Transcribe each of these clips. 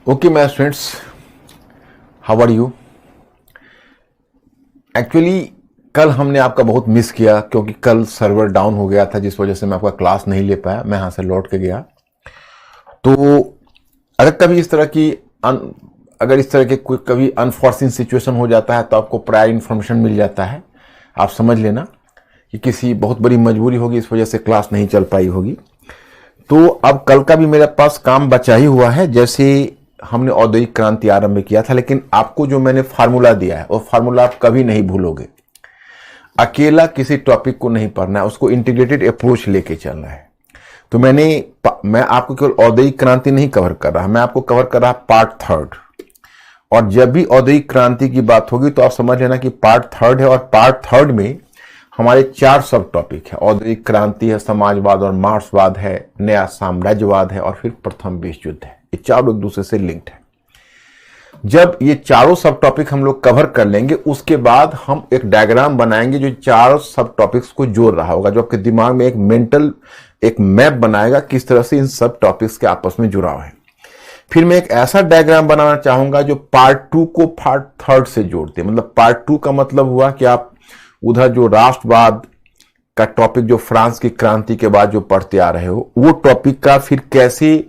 Okay my students, how are you. Actually कल हमने आपका बहुत मिस किया क्योंकि कल सर्वर डाउन हो गया था, जिस वजह से मैं आपका क्लास नहीं ले पाया। मैं यहाँ से लौट के गया। तो अगर कभी इस तरह की अगर इस तरह के कोई कभी अनफॉर्चुनेट सिचुएशन हो जाता है तो आपको प्रायर इन्फॉर्मेशन मिल जाता है। आप समझ लेना कि किसी बहुत बड़ी मजबूरी होगी, इस वजह से क्लास नहीं चल पाई होगी। तो अब कल का भी मेरे पास काम बचा ही हुआ है। जैसे हमने औद्योगिक क्रांति आरंभ किया था, लेकिन आपको जो मैंने फार्मूला दिया है वो फार्मूला आप कभी नहीं भूलोगे। अकेला किसी टॉपिक को नहीं पढ़ना है, उसको इंटीग्रेटेड अप्रोच लेके चलना है। तो मैं आपको केवल औद्योगिक क्रांति नहीं कवर कर रहा, मैं आपको कवर कर रहा पार्ट थर्ड। और जब भी औद्योगिक क्रांति की बात होगी तो आप समझ लेना कि पार्ट थर्ड है। और पार्ट थर्ड में हमारे 4 सब टॉपिक है। औद्योगिक क्रांति है, समाजवाद और मार्क्सवाद है, नया साम्राज्यवाद है और फिर प्रथम विश्व युद्ध है। ये चारों एक दूसरे से लिंक्ड है। जब ये चारों सब टॉपिक हम लोग कवर कर लेंगे, उसके बाद हम एक डायग्राम बनाएंगे जो चारों सब टॉपिक्स को जोड़ रहा होगा, जो आपके दिमाग में एक मेंटल एक मैप बनाएगा किस तरह से इन सब टॉपिक्स के आपस में जुड़ाव है। फिर मैं एक ऐसा डायग्राम बनाना चाहूंगा जो पार्ट 2 को पार्ट थर्ड से जोड़ते। मतलब पार्ट 2 का मतलब हुआ कि आप उधर जो राष्ट्रवाद का टॉपिक जो फ्रांस की क्रांति के बाद जो पढ़ते आ रहे हो, वो टॉपिक का फिर कैसे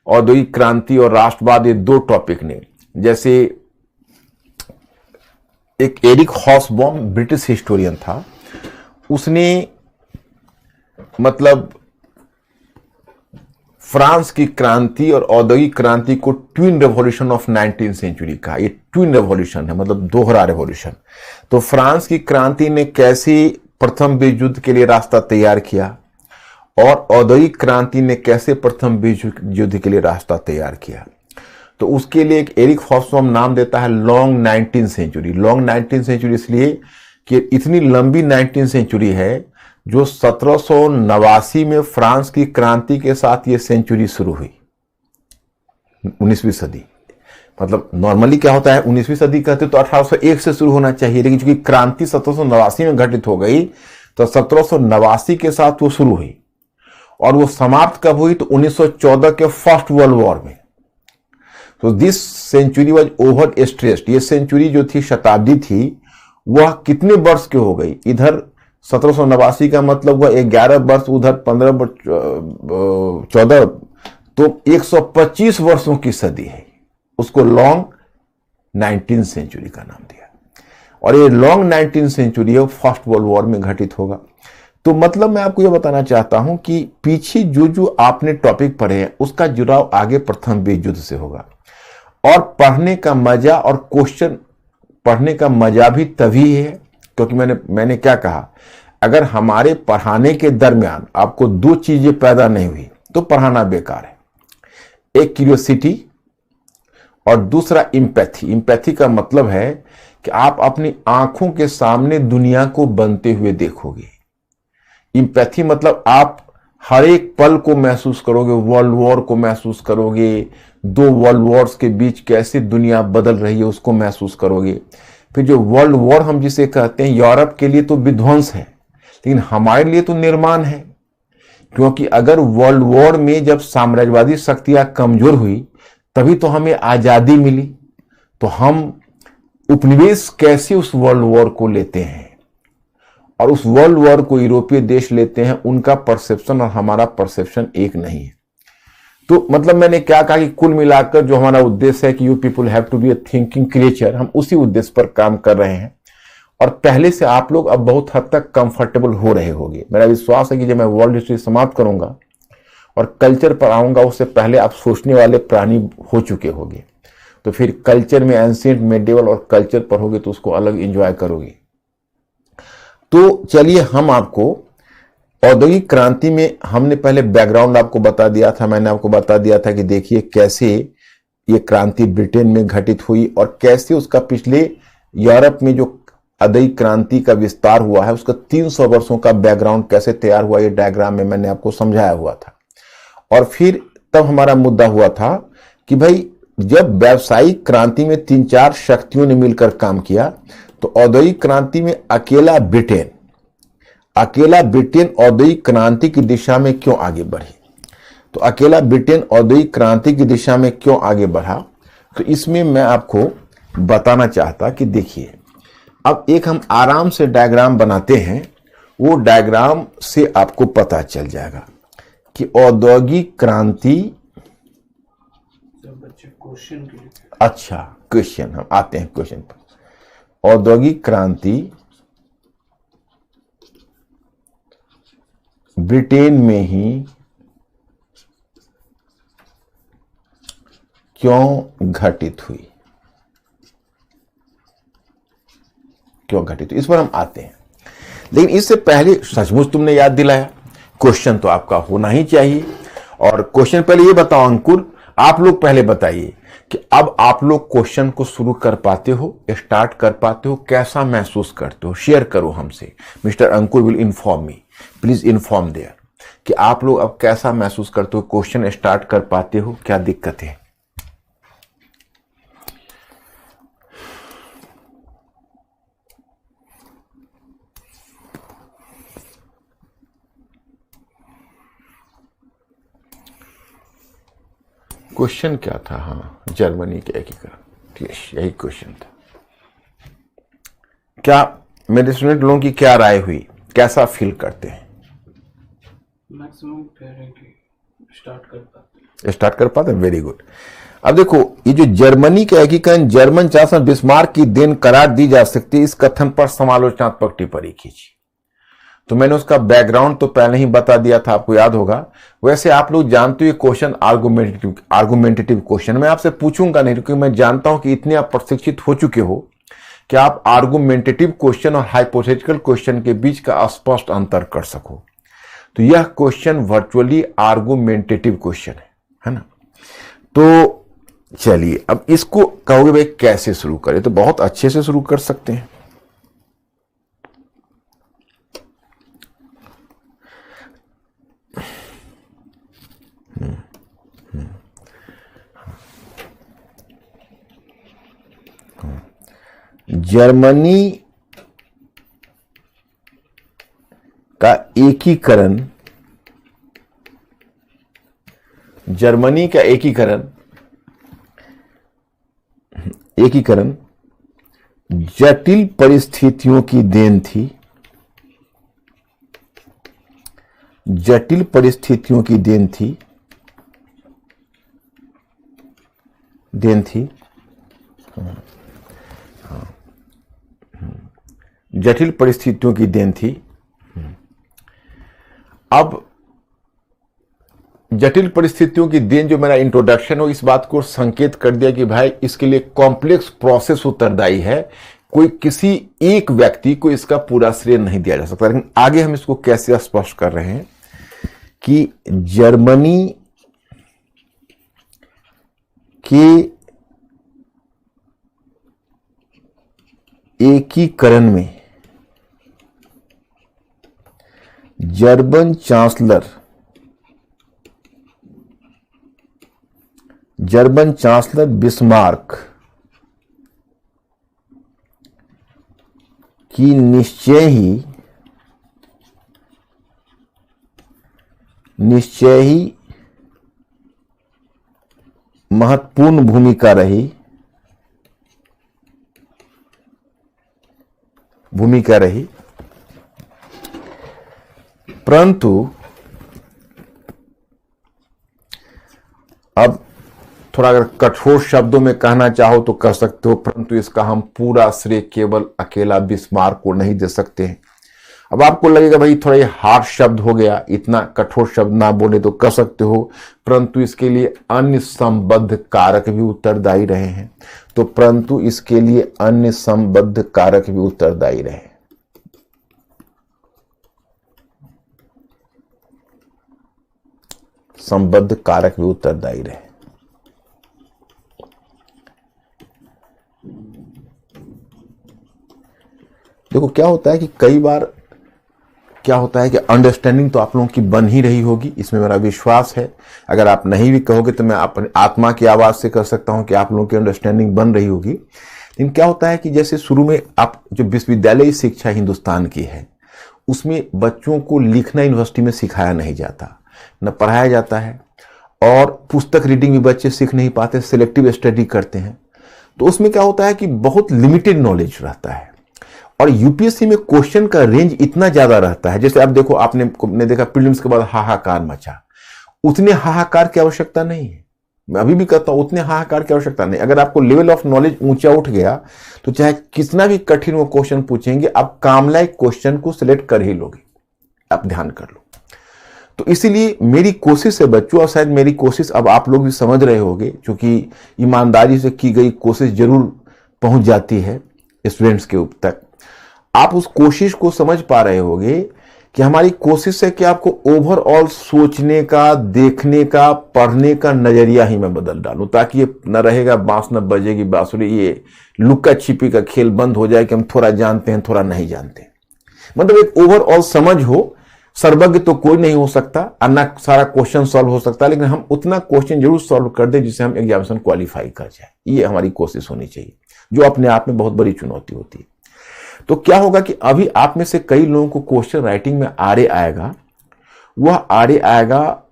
औद्योगिक क्रांति और राष्ट्रवाद, ये 2 टॉपिक ने, जैसे एक एरिक हॉब्सबॉम ब्रिटिश हिस्टोरियन था, उसने मतलब फ्रांस की क्रांति और औद्योगिक क्रांति को twin revolution of 19th century कहा। ये ट्विन रेवोल्यूशन है, मतलब दोहरा रेवोल्यूशन। तो फ्रांस की क्रांति ने कैसे प्रथम विश्व युद्ध के लिए रास्ता तैयार किया और औद्योगिक क्रांति ने कैसे प्रथम विश्व युद्ध के लिए रास्ता तैयार किया। तो उसके लिए एक एरिक हॉब्सबॉम नाम देता है long 19th century. Long 19th century इसलिए कि इतनी लंबी 19th सेंचुरी है जो 1789 में फ्रांस की क्रांति के साथ ये सेंचुरी शुरू हुई। 19वीं सदी, मतलब नॉर्मली क्या होता है, 19वीं सदी कहते तो 1801 से शुरू होना चाहिए, लेकिन चूंकि क्रांति 1789 में घटित हो गई तो 1789 के साथ वो शुरू हुई। और वो समाप्त कब हुई, तो 1914 के फर्स्ट वर्ल्ड वॉर में। तो this century was over stressed. ये सेंचुरी जो थी, शताब्दी थी, वह कितने वर्ष के हो गई। इधर 1789 का मतलब हुआ 11 वर्ष, उधर 14, तो 125 वर्षों की सदी है। उसको लॉन्ग 19th सेंचुरी का नाम दिया। और ये लॉन्ग 19th सेंचुरी है, फर्स्ट वर्ल्ड वॉर में घटित होगा। तो मतलब मैं आपको यह बताना चाहता हूं कि पीछे जो आपने टॉपिक पढ़े हैं उसका जुड़ाव आगे प्रथम विश्व युद्ध से होगा। और पढ़ने का मजा और क्वेश्चन पढ़ने का मजा भी तभी है क्योंकि मैंने क्या कहा, अगर हमारे पढ़ाने के दरमियान आपको 2 चीजें पैदा नहीं हुई तो पढ़ाना बेकार है। एक क्यूरियोसिटी और दूसरा इंपैथी। इंपैथी का मतलब है कि आप अपनी आंखों के सामने दुनिया को बनते हुए देखोगे। इंपैथी मतलब आप हर एक पल को महसूस करोगे, वर्ल्ड वॉर को महसूस करोगे, 2 वर्ल्ड वॉर्स के बीच कैसे दुनिया बदल रही है उसको महसूस करोगे। फिर जो वर्ल्ड वॉर हम जिसे कहते हैं, यूरोप के लिए तो विध्वंस है, लेकिन हमारे लिए तो निर्माण है। क्योंकि अगर वर्ल्ड वॉर में जब साम्राज्यवादी शक्तियां कमजोर हुई तभी तो हमें आजादी मिली। तो हम उपनिवेश कैसे उस वर्ल्ड वॉर को लेते हैं और उस वर्ल्ड वॉर को यूरोपीय देश लेते हैं, उनका परसेप्शन और हमारा परसेप्शन एक नहीं है। तो मतलब मैंने क्या कहा कि कुल मिलाकर जो हमारा उद्देश्य है कि you people have to be a thinking creature, हम उसी उद्देश्य पर काम कर रहे हैं। और पहले से आप लोग अब बहुत हद तक कंफर्टेबल हो रहे होंगे। मेरा विश्वास है कि जब मैं वर्ल्ड हिस्ट्री समाप्त करूंगा और कल्चर पर आऊंगा, उससे पहले आप सोचने वाले प्राणी हो चुके होंगे। तो फिर कल्चर में एंशिएंट, मेडिवल और कल्चर पढ़ोगे तो उसको अलग एंजॉय करोगे। तो चलिए, हम आपको औद्योगिक क्रांति में हमने पहले बैकग्राउंड आपको बता दिया था। मैंने आपको बता दिया था कि देखिए कैसे ये क्रांति ब्रिटेन में घटित हुई और कैसे उसका पिछले यूरोप में जो औद्योगिक क्रांति का विस्तार हुआ है उसका 300 वर्षों का बैकग्राउंड कैसे तैयार हुआ, ये डायग्राम में मैंने आपको समझाया हुआ था। और फिर तब हमारा मुद्दा हुआ था कि भाई जब व्यावसायिक क्रांति में 3-4 शक्तियों ने मिलकर काम किया तो औद्योगिक क्रांति में अकेला ब्रिटेन औद्योगिक क्रांति की दिशा में क्यों आगे बढ़ी। तो अकेला ब्रिटेन औद्योगिक क्रांति की दिशा में क्यों आगे बढ़ा, तो इसमें मैं आपको बताना चाहता कि देखिए, अब एक हम आराम से डायग्राम बनाते हैं, वो डायग्राम से आपको पता चल जाएगा कि औद्योगिक क्रांति। अच्छा, क्वेश्चन हम आते हैं क्वेश्चन पर। औद्योगिक क्रांति ब्रिटेन में ही क्यों घटित हुई, क्यों घटित हुई, इस पर हम आते हैं। लेकिन इससे पहले सचमुच तुमने याद दिलाया, क्वेश्चन तो आपका होना ही चाहिए। और क्वेश्चन पहले ये बताओ अंकुर, आप लोग पहले बताइए कि अब आप लोग क्वेश्चन को शुरू कर पाते हो, स्टार्ट कर पाते हो, कैसा महसूस करते हो? शेयर करो हमसे। Mister Ankur will inform me, please inform there कि आप लोग अब कैसा महसूस करते हो, क्वेश्चन स्टार्ट कर पाते हो, क्या दिक्कत है? क्वेश्चन क्या था? हाँ, जर्मनी के एकीकरण, ठीक, यही क्वेश्चन था। क्या मेरे स्टूडेंट लोगों की क्या राय हुई, कैसा फील करते हैं? मैक्सिमम कह रहे हैं कि स्टार्ट कर पाते हैं, वेरी गुड। अब देखो, ये जो जर्मनी के एकीकरण जर्मन शासन बिस्मार्क की देन करार दी जा सकती है, इस कथन पर समालोचनात्मक टिप्पणी खींची। तो मैंने उसका बैकग्राउंड तो पहले ही बता दिया था, आपको याद होगा। वैसे आप लोग जानते हो क्वेश्चन आर्गुमेंटेटिव क्वेश्चन मैं आपसे पूछूंगा नहीं, क्योंकि मैं जानता हूं कि इतने आप प्रशिक्षित हो चुके हो कि आप आर्गुमेंटेटिव क्वेश्चन और हाइपोथेटिकल क्वेश्चन के बीच का स्पष्ट अंतर कर सको। तो यह क्वेश्चन वर्चुअली आर्गुमेंटेटिव क्वेश्चन है ना। तो चलिए, अब इसको कहोगे भाई कैसे शुरू करें, तो बहुत अच्छे से शुरू कर सकते हैं। जर्मनी का एकीकरण, जर्मनी का एकीकरण जटिल परिस्थितियों की देन थी, जटिल परिस्थितियों की देन थी जटिल परिस्थितियों की देन थी। अब जटिल परिस्थितियों की देन, जो मेरा इंट्रोडक्शन हो, इस बात को संकेत कर दिया कि भाई इसके लिए कॉम्प्लेक्स प्रोसेस उत्तरदायी है, कोई किसी एक व्यक्ति को इसका पूरा श्रेय नहीं दिया जा सकता। लेकिन आगे हम इसको कैसे स्पष्ट कर रहे हैं कि जर्मनी के एकीकरण में जर्मन चांसलर बिस्मार्क की निश्चय ही महत्वपूर्ण भूमिका रही, परंतु अब थोड़ा अगर कठोर शब्दों में कहना चाहो तो कह सकते हो, परंतु इसका हम पूरा श्रेय केवल अकेला बिस्मार्क को नहीं दे सकते हैं। अब आपको लगेगा भाई थोड़ा ये हार्ड शब्द हो गया, इतना कठोर शब्द ना बोले तो कह सकते हो, परंतु इसके लिए अन्य संबद्ध कारक भी उत्तरदायी रहे हैं। तो परंतु इसके लिए अन्य संबद्ध कारक भी उत्तरदायी रहे। संबद्ध कारक भी उत्तरदायी रहे। देखो क्या होता है कि कई बार क्या होता है कि अंडरस्टैंडिंग तो आप लोगों की बन ही रही होगी, इसमें मेरा विश्वास है। अगर आप नहीं भी कहोगे तो मैं अपनी आत्मा की आवाज से कर सकता हूं कि आप लोगों की अंडरस्टैंडिंग बन रही होगी। लेकिन क्या होता है कि जैसे शुरू में आप जो विश्वविद्यालय शिक्षा हिंदुस्तान की है, उसमें बच्चों को लिखना यूनिवर्सिटी में सिखाया नहीं जाता, न पढ़ाया जाता है। और पुस्तक रीडिंग भी बच्चे सीख नहीं पाते, सिलेक्टिव स्टडी करते हैं। तो उसमें क्या होता है कि बहुत लिमिटेड नॉलेज रहता है। और यूपीएससी में क्वेश्चन का रेंज इतना ज्यादा रहता है, जैसे आप देखो, आपने देखा प्रीलिम्स के बाद हाहाकार मचा, उतने हाहाकार की आवश्यकता नहीं है। मैं अभी भी कहता हूं उतने हाहाकार की आवश्यकता नहीं। अगर आपको लेवल ऑफ नॉलेज ऊंचा उठ गया तो चाहे कितना भी कठिन वो क्वेश्चन पूछेंगे, आप काम लायक क्वेश्चन को सिलेक्ट कर ही लोगे। आप ध्यान कर लो। तो इसीलिए मेरी कोशिश है बच्चों, और शायद मेरी कोशिश अब आप लोग भी समझ रहे होंगे, क्योंकि ईमानदारी से की गई कोशिश जरूर पहुंच जाती है स्टूडेंट्स के ऊपर तक। आप उस कोशिश को समझ पा रहे होंगे कि हमारी कोशिश है कि आपको ओवरऑल सोचने का, देखने का, पढ़ने का नजरिया ही मैं बदल डालूं, ताकि ये न रहेगा बांस न बजेगी बांसुरी, ये लुक्का छिपी का खेल बंद हो जाए कि हम थोड़ा जानते हैं थोड़ा नहीं जानते। मतलब एक ओवरऑल समझ हो। सर्वज्ञ तो कोई नहीं हो सकता, अन्ना सारा क्वेश्चन सॉल्व हो सकता है, लेकिन हम उतना क्वेश्चन जरूर सॉल्व कर दें जिससे हम एग्जामिनेशन क्वालिफाई कर जाए। ये हमारी कोशिश होनी चाहिए, जो अपने आप में बहुत बड़ी चुनौती होती है। तो क्या होगा कि अभी आप में से कई लोगों को क्वेश्चन राइटिंग में आरे आएगा। वह आरे आएगा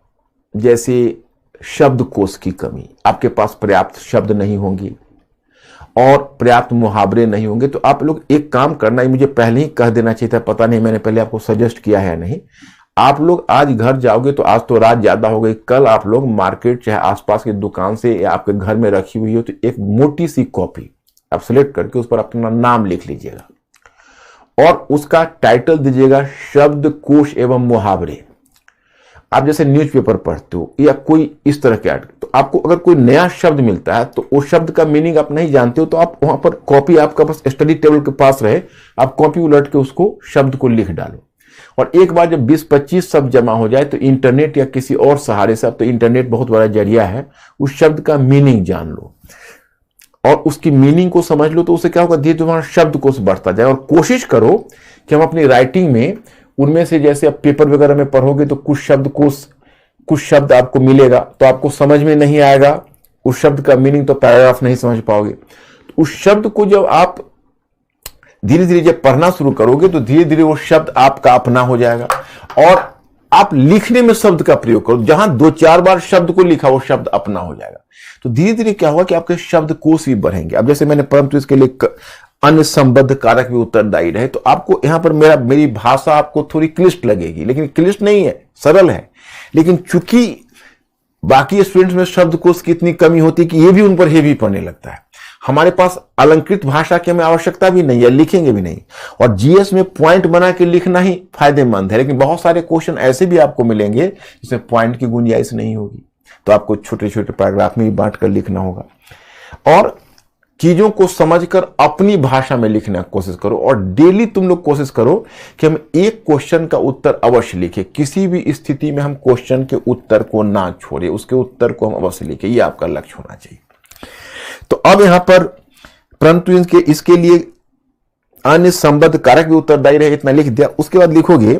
जैसे शब्दकोश की कमी, आपके पास पर्याप्त शब्द नहीं होंगी और पर्याप्त मुहावरे नहीं होंगे। तो आप लोग एक काम करना, मुझे पहले ही कह देना चाहिए था, पता नहीं मैंने पहले आपको सजेस्ट किया है या नहीं। आप लोग आज घर जाओगे तो आज तो रात ज्यादा हो गई, कल आप लोग मार्केट चाहे आसपास की दुकान से या आपके घर में रखी हुई हो तो एक मोटी सी कॉपी आप सिलेक्ट करके उस पर अपना नाम लिख लीजिएगा और उसका टाइटल दीजिएगा शब्दकोश एवं मुहावरे। आप जैसे न्यूज़पेपर पढ़ते हो या कोई इस तरह के आर्टिकल, तो आपको अगर कोई नया शब्द मिलता है तो उस शब्द का मीनिंग आप नहीं जानते हो, तो आप वहां पर कॉपी आपका बस स्टडी टेबल के पास रहे, आप कॉपी उलट के उसको शब्द को लिख डालो। और एक बार जब 20-25 शब्द जमा हो जाए तो इंटरनेट या किसी और सहारे से, अब तो इंटरनेट बहुत बड़ा जरिया है, उस शब्द का मीनिंग जान लो और उसकी मीनिंग को समझ लो। तो उससे क्या होगा, धीरे तुम्हारा शब्दकोश बढ़ता जाए। और कोशिश करो कि हम अपनी राइटिंग में उनमें से, जैसे आप पेपर वगैरह में पढ़ोगे तो कुछ शब्द आपको मिलेगा तो आपको समझ में नहीं आएगा, उस शब्द का मीनिंग तो पैराग्राफ नहीं समझ पाओगे। तो उस शब्द को जब आप धीरे धीरे जब पढ़ना शुरू करोगे तो धीरे धीरे वो शब्द आपका अपना हो जाएगा। और आप लिखने में शब्द का प्रयोग करो, जहां 2-4 बार शब्द को लिखा वो शब्द अपना हो जाएगा। तो धीरे धीरे क्या होगा कि आपके शब्दकोश भी बढ़ेंगे। अब जैसे मैंने, परंतु इसके लिए अन्य संबद्ध कारक भी उत्तरदायी रहे, तो आपको यहां पर मेरी भाषा आपको थोड़ी क्लिष्ट लगेगी, लेकिन क्लिष्ट नहीं है, सरल है। लेकिन चूंकि बाकी स्टूडेंट्स में शब्दकोश की इतनी कमी होती है कि ये भी उन पर हेवी पड़ने लगता है। हमारे पास अलंकृत भाषा की हमें आवश्यकता भी नहीं है, लिखेंगे भी नहीं। और जीएस में पॉइंट बना के लिखना ही फायदेमंद है, लेकिन बहुत सारे क्वेश्चन ऐसे भी आपको मिलेंगे जिसमें पॉइंट की गुंजाइश नहीं होगी, तो आपको छोटे छोटे पैराग्राफ में भी बांट कर लिखना होगा। और चीजों को समझकर अपनी भाषा में लिखने की कोशिश करो। और डेली तुम लोग कोशिश करो कि हम एक क्वेश्चन का उत्तर अवश्य लिखें। किसी भी स्थिति में हम क्वेश्चन के उत्तर को ना छोड़े, उसके उत्तर को हम अवश्य लिखें, ये आपका लक्ष्य होना चाहिए। तो अब यहां पर परंतु इसके लिए अन्य संबद्ध कारक भी उत्तरदायी रहे, इतना लिख दिया। उसके बाद लिखोगे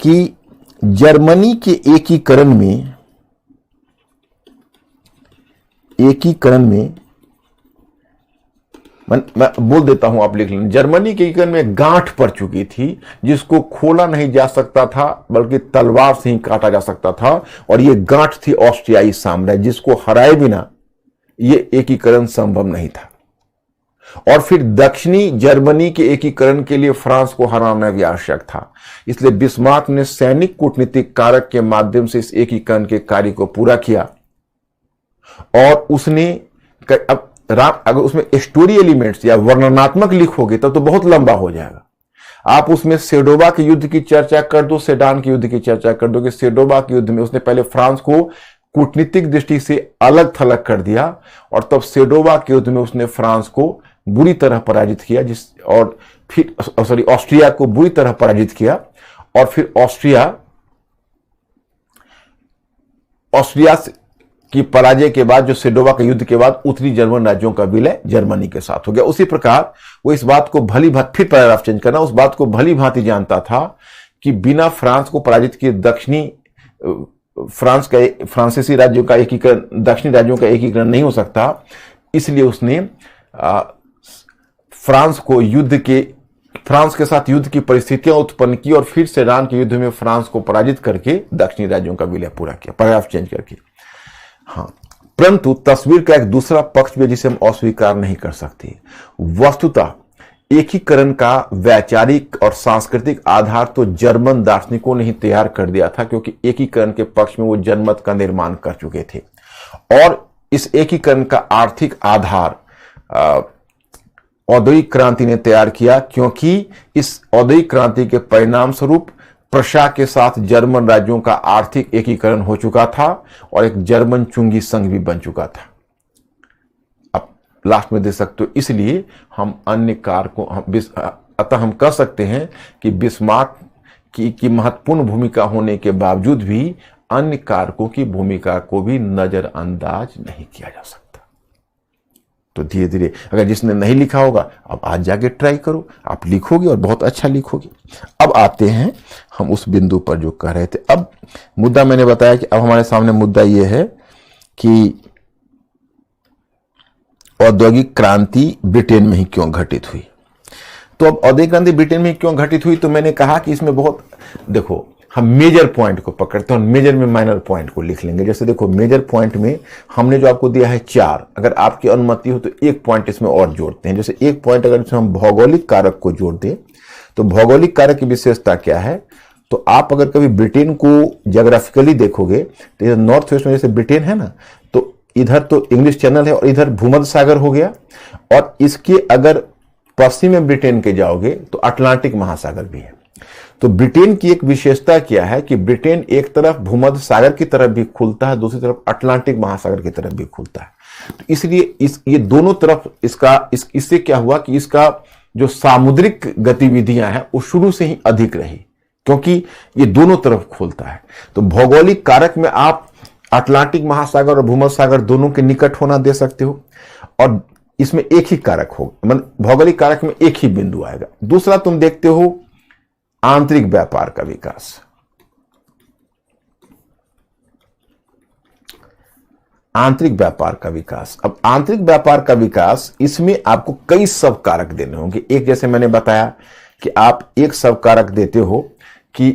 कि जर्मनी के एकीकरण में मैं बोल देता हूं, आप लिख लें। जर्मनी के एकीकरण में गांठ पड़ चुकी थी जिसको खोला नहीं जा सकता था, बल्कि तलवार से ही काटा जा सकता था। और ये गांठ थी ऑस्ट्रियाई साम्राज्य, जिसको हराए बिना ये एकीकरण संभव नहीं था। और फिर दक्षिणी जर्मनी के एकीकरण के लिए फ्रांस को हराना भी आवश्यक था। इसलिए बिस्मार्क ने सैनिक कूटनीतिक कारक के माध्यम से इस एकीकरण के कार्य को पूरा किया। और उसने अब अगर उसमें स्टोरी एलिमेंट्स या वर्णनात्मक लिखोगे तब तो बहुत लंबा हो जाएगा। आप उसमें सेडोवा के युद्ध की चर्चा कर दो, सेडान के युद्ध की चर्चा कर दो कि सेडोवा के युद्ध में उसने पहले फ्रांस को कूटनीतिक दृष्टि से अलग थलग कर दिया और तब सेडोवा के युद्ध में उसने फ्रांस को बुरी तरह पराजित किया, और फिर ऑस्ट्रिया को बुरी तरह पराजित किया। और फिर ऑस्ट्रिया की पराजय के बाद, जो सेडोवा के युद्ध के बाद, उत्तरी जर्मन राज्यों का विलय जर्मनी के साथ हो गया। उसी प्रकार वो इस बात को भली भांति, फिर पैराग्राफ चेंज करना, उस बात को भली भांति जानता था कि बिना फ्रांस को पराजित किए दक्षिणी फ्रांसीसी राज्यों का एकीकरण, दक्षिणी राज्यों का एकीकरण नहीं हो सकता। इसलिए उसने फ्रांस के साथ युद्ध की परिस्थितियां उत्पन्न की और फिर सेडान के युद्ध में फ्रांस को पराजित करके दक्षिणी राज्यों का विलय पूरा किया, पैराग्राफ चेंज करके। हाँ, परंतु तस्वीर का एक दूसरा पक्ष भी है जिसे हम अस्वीकार नहीं कर सकते। वस्तुतः एकीकरण का वैचारिक और सांस्कृतिक आधार तो जर्मन दार्शनिकों ने ही तैयार कर दिया था, क्योंकि एकीकरण के पक्ष में वो जनमत का निर्माण कर चुके थे। और इस एकीकरण का आर्थिक आधार औद्योगिक क्रांति ने तैयार किया, क्योंकि इस औद्योगिक क्रांति के परिणाम स्वरूप प्रशा के साथ जर्मन राज्यों का आर्थिक एकीकरण हो चुका था और एक जर्मन चुंगी संघ भी बन चुका था। अब लास्ट में दे सकते हो, इसलिए हम अन्य कारकों अतः हम कह सकते हैं कि बिस्मार्क की महत्वपूर्ण भूमिका होने के बावजूद भी अन्य कारकों की भूमिका को भी नजरअंदाज नहीं किया जा सकता। तो धीरे धीरे, अगर जिसने नहीं लिखा होगा अब आज जाके ट्राई करो, आप लिखोगे और बहुत अच्छा लिखोगे। अब आते हैं हम उस बिंदु पर जो कह रहे थे। अब मुद्दा मैंने बताया कि अब हमारे सामने मुद्दा यह है कि औद्योगिक क्रांति ब्रिटेन में ही क्यों घटित हुई। तो अब औद्योगिक क्रांति ब्रिटेन में क्यों घटित हुई, तो मैंने कहा कि इसमें बहुत, देखो हम मेजर पॉइंट को पकड़ते हैं और मेजर में माइनर पॉइंट को लिख लेंगे। जैसे देखो, मेजर पॉइंट में हमने जो आपको दिया है 4, अगर आपकी अनुमति हो तो एक पॉइंट इसमें और जोड़ते हैं। जैसे एक पॉइंट अगर इसमें हम भौगोलिक कारक को जोड़ दें, तो भौगोलिक कारक की विशेषता क्या है, तो आप अगर कभी ब्रिटेन को ज्योग्राफिकली देखोगे तो इधर नॉर्थ वेस्ट में जैसे ब्रिटेन है ना, तो इधर तो इंग्लिश चैनल है और इधर भूमध्य सागर हो गया, और इसके अगर पश्चिम में ब्रिटेन के जाओगे तो अटलांटिक महासागर भी है। तो ब्रिटेन की एक विशेषता क्या है कि ब्रिटेन एक तरफ भूमध्य सागर की तरफ भी खुलता है, दूसरी तरफ अटलांटिक महासागर की तरफ भी खुलता है। तो इसलिए ये दोनों तरफ इससे क्या हुआ कि इसका जो सामुद्रिक गतिविधियां हैं वो शुरू से ही अधिक रही, क्योंकि ये दोनों तरफ खुलता है। तो भौगोलिक कारक में आप अटलांटिक महासागर और भूमध्य सागर दोनों के निकट होना दे सकते हो, और इसमें एक ही कारक होगा, मतलब भौगोलिक कारक में एक ही बिंदु आएगा। दूसरा तुम देखते हो आंतरिक व्यापार का विकास। आंतरिक व्यापार का विकास, अब आंतरिक व्यापार का विकास, इसमें आपको कई सब कारक देने होंगे। एक, जैसे मैंने बताया कि आप एक सब कारक देते हो कि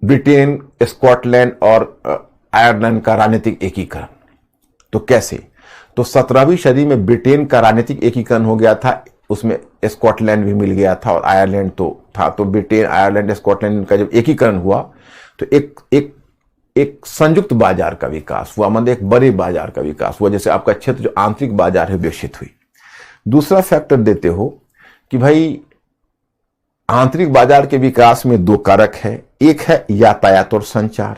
ब्रिटेन, स्कॉटलैंड और आयरलैंड का राजनीतिक एकीकरण। तो कैसे, तो 17वीं सदी में ब्रिटेन का राजनीतिक एकीकरण हो गया था, उसमें स्कॉटलैंड भी मिल गया था और आयरलैंड तो था। तो ब्रिटेन, आयरलैंड, स्कॉटलैंड का जब एकीकरण हुआ तो एक संयुक्त बाजार का विकास हुआ, मतलब एक बड़े बाजार का विकास हुआ, जैसे आपका क्षेत्र जो आंतरिक बाजार है विकसित हुई। दूसरा फैक्टर देते हो कि भाई आंतरिक बाजार के विकास में 2 कारक है, एक है यातायात और संचार,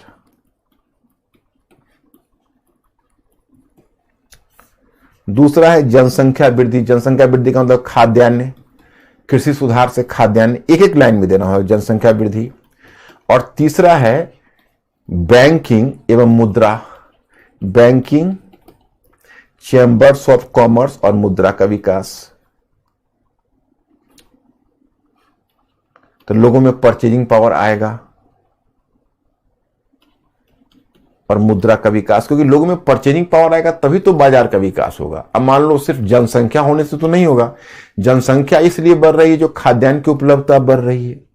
दूसरा है जनसंख्या वृद्धि। जनसंख्या वृद्धि का मतलब खाद्यान्न, कृषि सुधार से खाद्यान्न, एक एक लाइन में देना होगा जनसंख्या वृद्धि। और तीसरा है बैंकिंग एवं मुद्रा, बैंकिंग, चैम्बर्स ऑफ कॉमर्स और मुद्रा का विकास। तो लोगों में परचेजिंग पावर आएगा और मुद्रा का विकास, क्योंकि लोगों में परचेजिंग पावर आएगा तभी तो बाजार का विकास होगा। अब मान लो सिर्फ जनसंख्या होने से तो नहीं होगा, जनसंख्या इसलिए बढ़ रही है जो खाद्यान्न की उपलब्धता बढ़ रही है।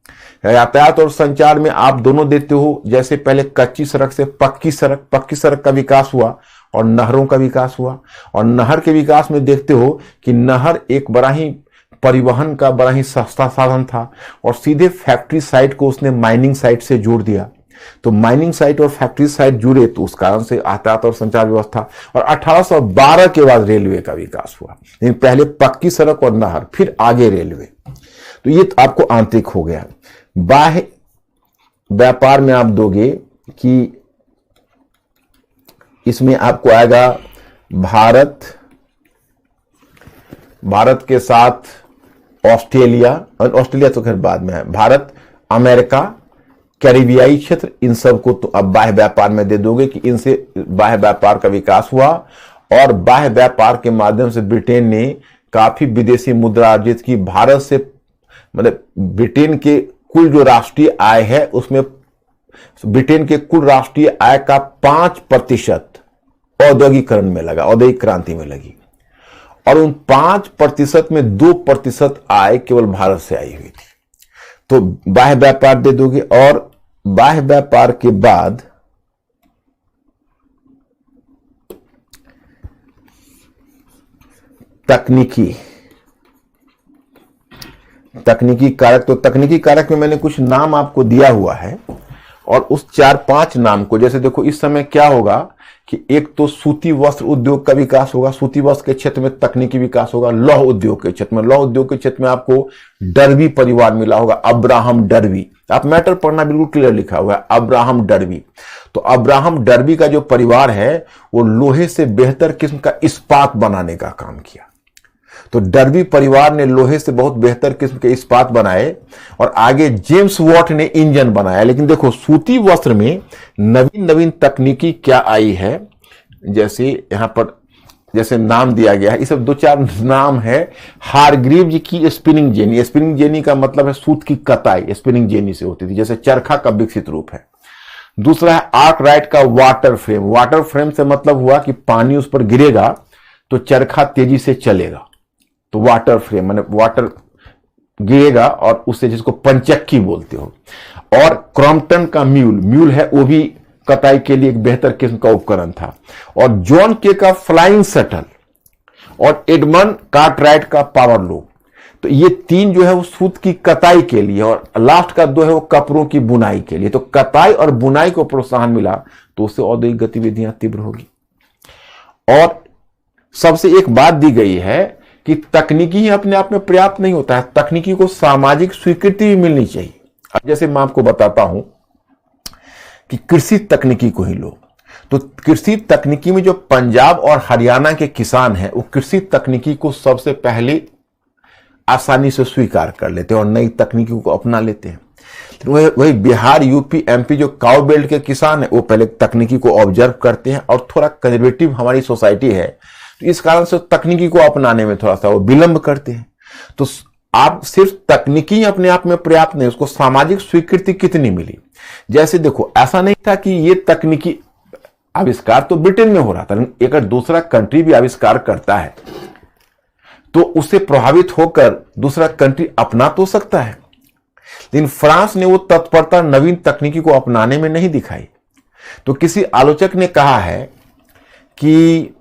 यातायात और संचार में आप दोनों देते हो, जैसे पहले कच्ची सड़क से पक्की सड़क का विकास हुआ और नहरों का विकास हुआ। और नहर के विकास में देखते हो कि नहर एक बड़ा ही परिवहन का बड़ा ही सस्ता साधन था और सीधे फैक्ट्री साइट को उसने माइनिंग साइट से जोड़ दिया। तो माइनिंग साइट और फैक्ट्री साइट जुड़े तो उस कारण से यातायात और संचार व्यवस्था। और 1812 के बाद रेलवे का विकास हुआ, लेकिन पहले पक्की सड़क और नहर, फिर आगे रेलवे। तो ये तो आपको आंतरिक हो गया। बाह्य व्यापार में आप दोगे कि इसमें आपको आएगा भारत के साथ ऑस्ट्रेलिया, और ऑस्ट्रेलिया तो खैर बाद में है, भारत, अमेरिका, कैरिबियाई क्षेत्र, इन सब को तो अब बाह्य व्यापार में दे दोगे कि इनसे बाह्य व्यापार का विकास हुआ। और बाह्य व्यापार के माध्यम से ब्रिटेन ने काफी विदेशी मुद्रा अर्जित की। भारत से, मतलब ब्रिटेन के कुल जो राष्ट्रीय आय है उसमें ब्रिटेन के कुल राष्ट्रीय आय का 5% औद्योगिकरण में लगा, औद्योगिक क्रांति में लगी। और उन 5% में 2% आय केवल भारत से आई हुई थी। तो बाह्य व्यापार दे दोगे। और बाह्य व्यापार के बाद तकनीकी कारक, तो तकनीकी कारक में मैंने कुछ नाम आपको दिया हुआ है और उस 4-5 नाम को, जैसे देखो इस समय क्या होगा कि एक तो सूती वस्त्र उद्योग का विकास होगा, सूती वस्त्र के क्षेत्र में तकनीकी विकास होगा। लौह उद्योग के क्षेत्र में आपको डर्बी परिवार मिला होगा, अब्राहम डर्बी। आप मैटर पढ़ना, बिल्कुल क्लियर लिखा हुआ है अब्राहम डर्बी। तो अब्राहम डर्बी का जो परिवार है वो लोहे से बेहतर किस्म का इस्पात बनाने का काम किया। तो डर्बी परिवार ने लोहे से बहुत बेहतर किस्म के इस्पात बनाए और आगे जेम्स वॉट ने इंजन बनाया। लेकिन देखो सूती वस्त्र में नवीन नवीन तकनीकी क्या आई है, जैसे यहां पर जैसे नाम दिया गया है, इस सब 2-4 नाम है। हारग्रीव जी की स्पिनिंग जेनी, स्पिनिंग जेनी का मतलब है सूत की कताई, स्पिनिंग जेनी से होती थी, जैसे चरखा का विकसित रूप है। दूसरा है आर्कराइट का वाटर फ्रेम। वाटर फ्रेम से मतलब हुआ कि पानी उस पर गिरेगा तो चरखा तेजी से चलेगा, तो वाटर फ्रेम माने वाटर गिरेगा और उससे, जिसको पंचक्की बोलते हो। और क्रॉम्पटन का म्यूल है, वो भी कताई के लिए एक बेहतर किस्म का उपकरण था। और जॉन के का फ्लाइंग शटल और एडमंड कार्टराइट का पावर लूम। तो ये 3 जो है वो सूत की कताई के लिए, और लास्ट का 2 है वो कपड़ों की बुनाई के लिए। तो कताई और बुनाई को प्रोत्साहन मिला तो उससे औद्योगिक गतिविधियां तीव्र होगी। और सबसे एक बात दी गई है कि तकनीकी ही अपने आप में पर्याप्त नहीं होता है, तकनीकी को सामाजिक स्वीकृति भी मिलनी चाहिए। अब जैसे मैं आपको बताता हूं कि कृषि तकनीकी को ही लो, तो कृषि तकनीकी में जो पंजाब और हरियाणा के किसान हैं वो कृषि तकनीकी को सबसे पहले आसानी से स्वीकार कर लेते हैं और नई तकनीकी को अपना लेते हैं। वही बिहार, यूपी, एमपी जो काउ बेल्ट के किसान हैं वो पहले तकनीकी को ऑब्जर्व करते हैं, और थोड़ा कंजर्वेटिव हमारी सोसाइटी है तो इस कारण से तकनीकी को अपनाने में थोड़ा सा वो विलंब करते हैं। तो आप सिर्फ तकनीकी अपने आप में पर्याप्त नहीं, उसको सामाजिक स्वीकृति कितनी मिली। जैसे देखो ऐसा नहीं था कि ये तकनीकी आविष्कार तो ब्रिटेन में हो रहा था, अगर दूसरा कंट्री भी आविष्कार करता है तो उससे प्रभावित होकर दूसरा कंट्री अपना तो सकता है। लेकिन फ्रांस ने वो तत्परता नवीन तकनीकी को अपनाने में नहीं दिखाई। तो किसी आलोचक ने कहा है कि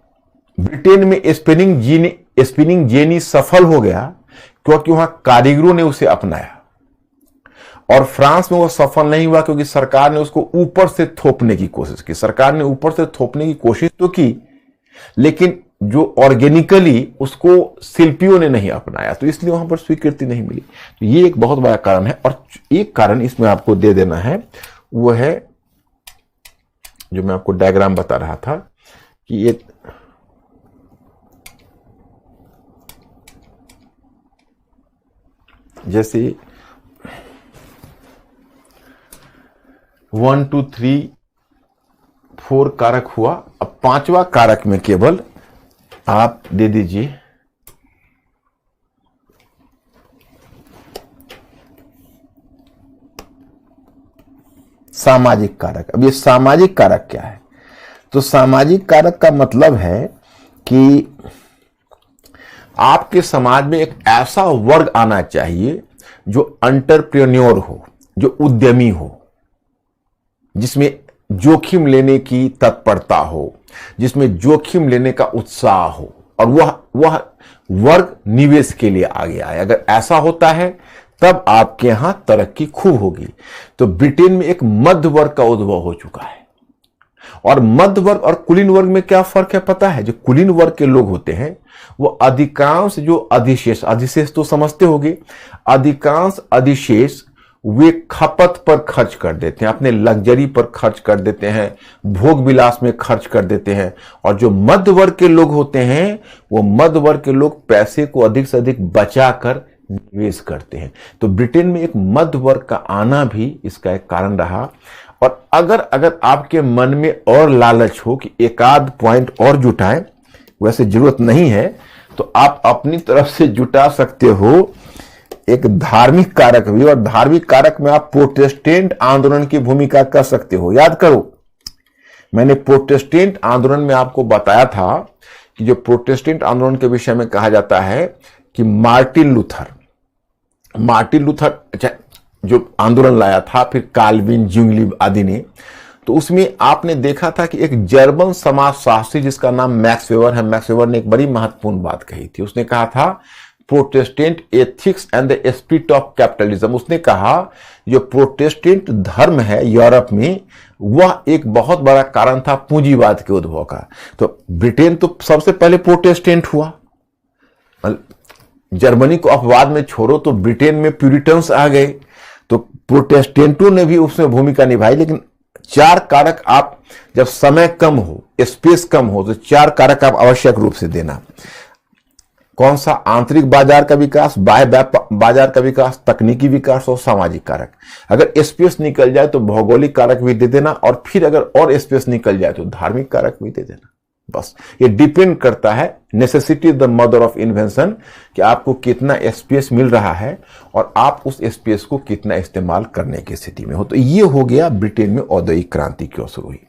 ब्रिटेन में स्पिनिंग जेनी सफल हो गया क्योंकि वहां कारीगरों ने उसे अपनाया, और फ्रांस में वो सफल नहीं हुआ क्योंकि सरकार ने उसको ऊपर से थोपने की कोशिश की। सरकार ने ऊपर से थोपने की कोशिश तो की, लेकिन जो ऑर्गेनिकली उसको शिल्पियों ने नहीं अपनाया, तो इसलिए वहां पर स्वीकृति नहीं मिली। तो ये एक बहुत बड़ा कारण है। और एक कारण इसमें आपको दे देना है, वो है जो मैं आपको डायग्राम बता रहा था कि ये जैसे 1 2 3 4 कारक हुआ। अब 5वां कारक में केवल आप दे दीजिए सामाजिक कारक। अब ये सामाजिक कारक क्या है? तो सामाजिक कारक का मतलब है कि आपके समाज में एक ऐसा वर्ग आना चाहिए जो एंटरप्रेन्योर हो, जो उद्यमी हो, जिसमें जोखिम लेने की तत्परता हो, जिसमें जोखिम लेने का उत्साह हो, और वह वर्ग निवेश के लिए आगे आए। अगर ऐसा होता है तब आपके यहां तरक्की खूब होगी। तो ब्रिटेन में एक मध्य वर्ग का उद्भव हो चुका है। और मध्य वर्ग और कुलीन वर्ग में क्या फर्क है पता है? जो कुलीन वर्ग के लोग होते हैं वो अधिकांश जो अधिशेष तो समझते होंगे, अधिकांश अधिशेष वे खपत पर खर्च कर देते हैं, अपने लग्जरी पर खर्च कर देते हैं, भोग विलास में खर्च कर देते हैं। और जो मध्य वर्ग के लोग होते हैं वो मध्य वर्ग के लोग पैसे को अधिक से अधिक बचाकर निवेश करते हैं। तो ब्रिटेन में एक मध्य वर्ग का आना भी इसका एक कारण रहा। और अगर आपके मन में और लालच हो कि एक आध पॉइंट और जुटाएं, वैसे जरूरत नहीं है, तो आप अपनी तरफ से जुटा सकते हो एक धार्मिक कारक भी। और धार्मिक कारक में आप प्रोटेस्टेंट आंदोलन की भूमिका कर सकते हो। याद करो, मैंने प्रोटेस्टेंट आंदोलन में आपको बताया था कि जो प्रोटेस्टेंट आंदोलन के विषय में कहा जाता है कि मार्टिन लूथर अच्छा जो आंदोलन लाया था, फिर काल्विन, ज्युंगली आदि ने, तो उसमें आपने देखा था कि एक जर्मन समाजशास्त्री जिसका नाम मैक्स वेबर है, मैक्स वेबर ने एक बड़ी महत्वपूर्ण बात कही थी। उसने कहा था Protestant ethics and the spirit of capitalism. उसने कहा जो प्रोटेस्टेंट धर्म है यूरोप में, वह एक बहुत बड़ा कारण था पूंजीवाद के उद्भव का। तो ब्रिटेन तो सबसे पहले प्रोटेस्टेंट हुआ, जर्मनी को अपवाद में छोड़ो तो ब्रिटेन में प्यूरिटन्स आ गए, तो प्रोटेस्टेंटों ने भी उसमें भूमिका निभाई। लेकिन 4 कारक आप जब समय कम हो, स्पेस कम हो, तो 4 कारक आप आवश्यक रूप से देना। कौन सा? आंतरिक बाजार का विकास, बाह्य बाजार का विकास, तकनीकी विकास और सामाजिक कारक। अगर स्पेस निकल जाए तो भौगोलिक कारक भी दे देना, और फिर अगर और स्पेस निकल जाए तो धार्मिक कारक भी दे देना। बस ये डिपेंड करता है, necessity the mother of invention, कि आपको कितना स्पेस मिल रहा है और आप उस स्पेस को कितना इस्तेमाल करने की स्थिति में हो। तो ये हो गया ब्रिटेन में औद्योगिक क्रांति क्यों शुरू हुई।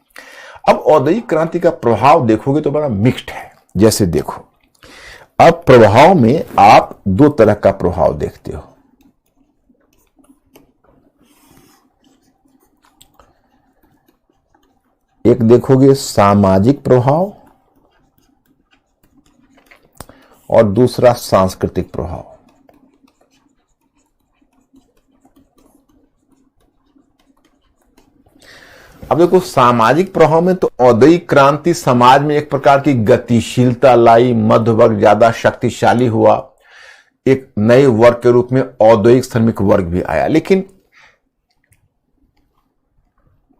अब औद्योगिक क्रांति का प्रभाव देखोगे तो बड़ा मिक्स्ड है। जैसे देखो, अब प्रभाव में आप 2 तरह का प्रभाव देखते हो। एक देखोगे सामाजिक प्रभाव और दूसरा सांस्कृतिक प्रभाव। अब देखो, सामाजिक प्रभाव में तो औद्योगिक क्रांति समाज में एक प्रकार की गतिशीलता लाई, मध्य वर्ग ज्यादा शक्तिशाली हुआ, एक नए वर्ग के रूप में औद्योगिक श्रमिक वर्ग भी आया। लेकिन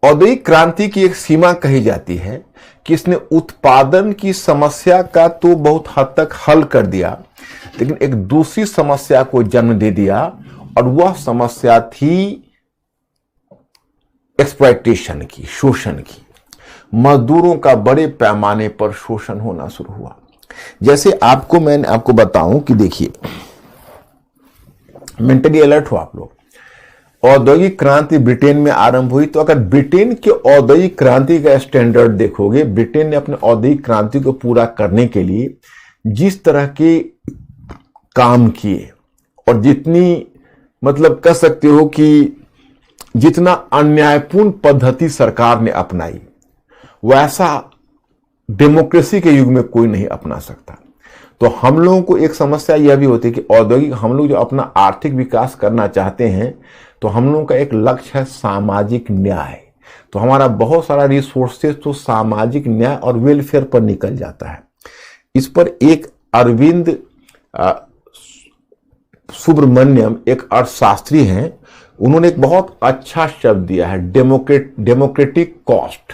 औद्योगिक क्रांति की एक सीमा कही जाती है कि इसने उत्पादन की समस्या का तो बहुत हद तक हल कर दिया, लेकिन एक दूसरी समस्या को जन्म दे दिया, और वह समस्या थी एक्सप्लॉयटेशन की, शोषण की। मजदूरों का बड़े पैमाने पर शोषण होना शुरू हुआ। जैसे मैंने आपको बताऊं कि देखिए, मेंटली अलर्ट हो आप लोग। औद्योगिक क्रांति ब्रिटेन में आरंभ हुई, तो अगर ब्रिटेन के औद्योगिक क्रांति का स्टैंडर्ड देखोगे, ब्रिटेन ने अपने औद्योगिक क्रांति को पूरा करने के लिए जिस तरह के काम किए, और जितनी मतलब कह सकते हो कि जितना अन्यायपूर्ण पद्धति सरकार ने अपनाई, वैसा डेमोक्रेसी के युग में कोई नहीं अपना सकता। तो हम लोगों को एक समस्या यह भी होती है कि औद्योगिक, हम लोग जो अपना आर्थिक विकास करना चाहते हैं, तो हम लोगों का एक लक्ष्य है सामाजिक न्याय। तो हमारा बहुत सारा रिसोर्सेज तो सामाजिक न्याय और वेलफेयर पर निकल जाता है। इस पर एक अरविंद सुब्रमण्यम, एक अर्थशास्त्री हैं, उन्होंने एक बहुत अच्छा शब्द दिया है, डेमोक्रेटिक कॉस्ट।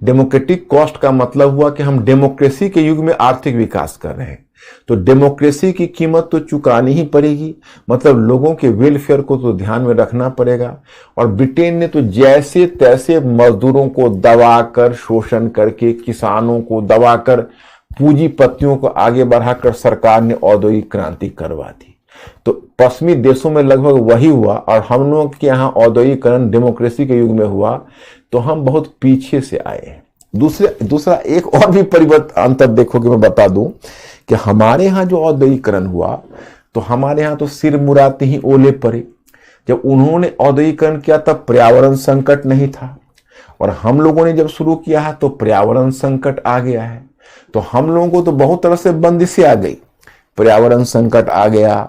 डेमोक्रेटिक कॉस्ट का मतलब हुआ कि हम डेमोक्रेसी के युग में आर्थिक विकास कर रहे हैं, तो डेमोक्रेसी की कीमत तो चुकानी ही पड़ेगी, मतलब लोगों के वेलफेयर को तो ध्यान में रखना पड़ेगा। और ब्रिटेन ने तो जैसे तैसे मजदूरों को दबाकर, शोषण करके, किसानों को दबाकर, पूंजीपतियों को आगे बढ़ाकर सरकार ने औद्योगिक क्रांति करवा दी। तो पश्चिमी देशों में लगभग वही हुआ, और हम लोग के यहाँ औद्योगिकरण डेमोक्रेसी के युग में हुआ, तो हम बहुत पीछे से आए हैं। दूसरा एक और भी परिवर्तन अंतर देखोगे, मैं बता दूं कि हमारे यहाँ जो औद्योगिकरण हुआ, तो हमारे यहाँ तो सिर मुराते ही ओले पड़े। जब उन्होंने औद्योगिकरण किया तब पर्यावरण संकट नहीं था, और हम लोगों ने जब शुरू किया है तो पर्यावरण संकट आ गया है। तो हम लोगों को तो बहुत तरह से बंदिशें आ गई, पर्यावरण संकट आ गया,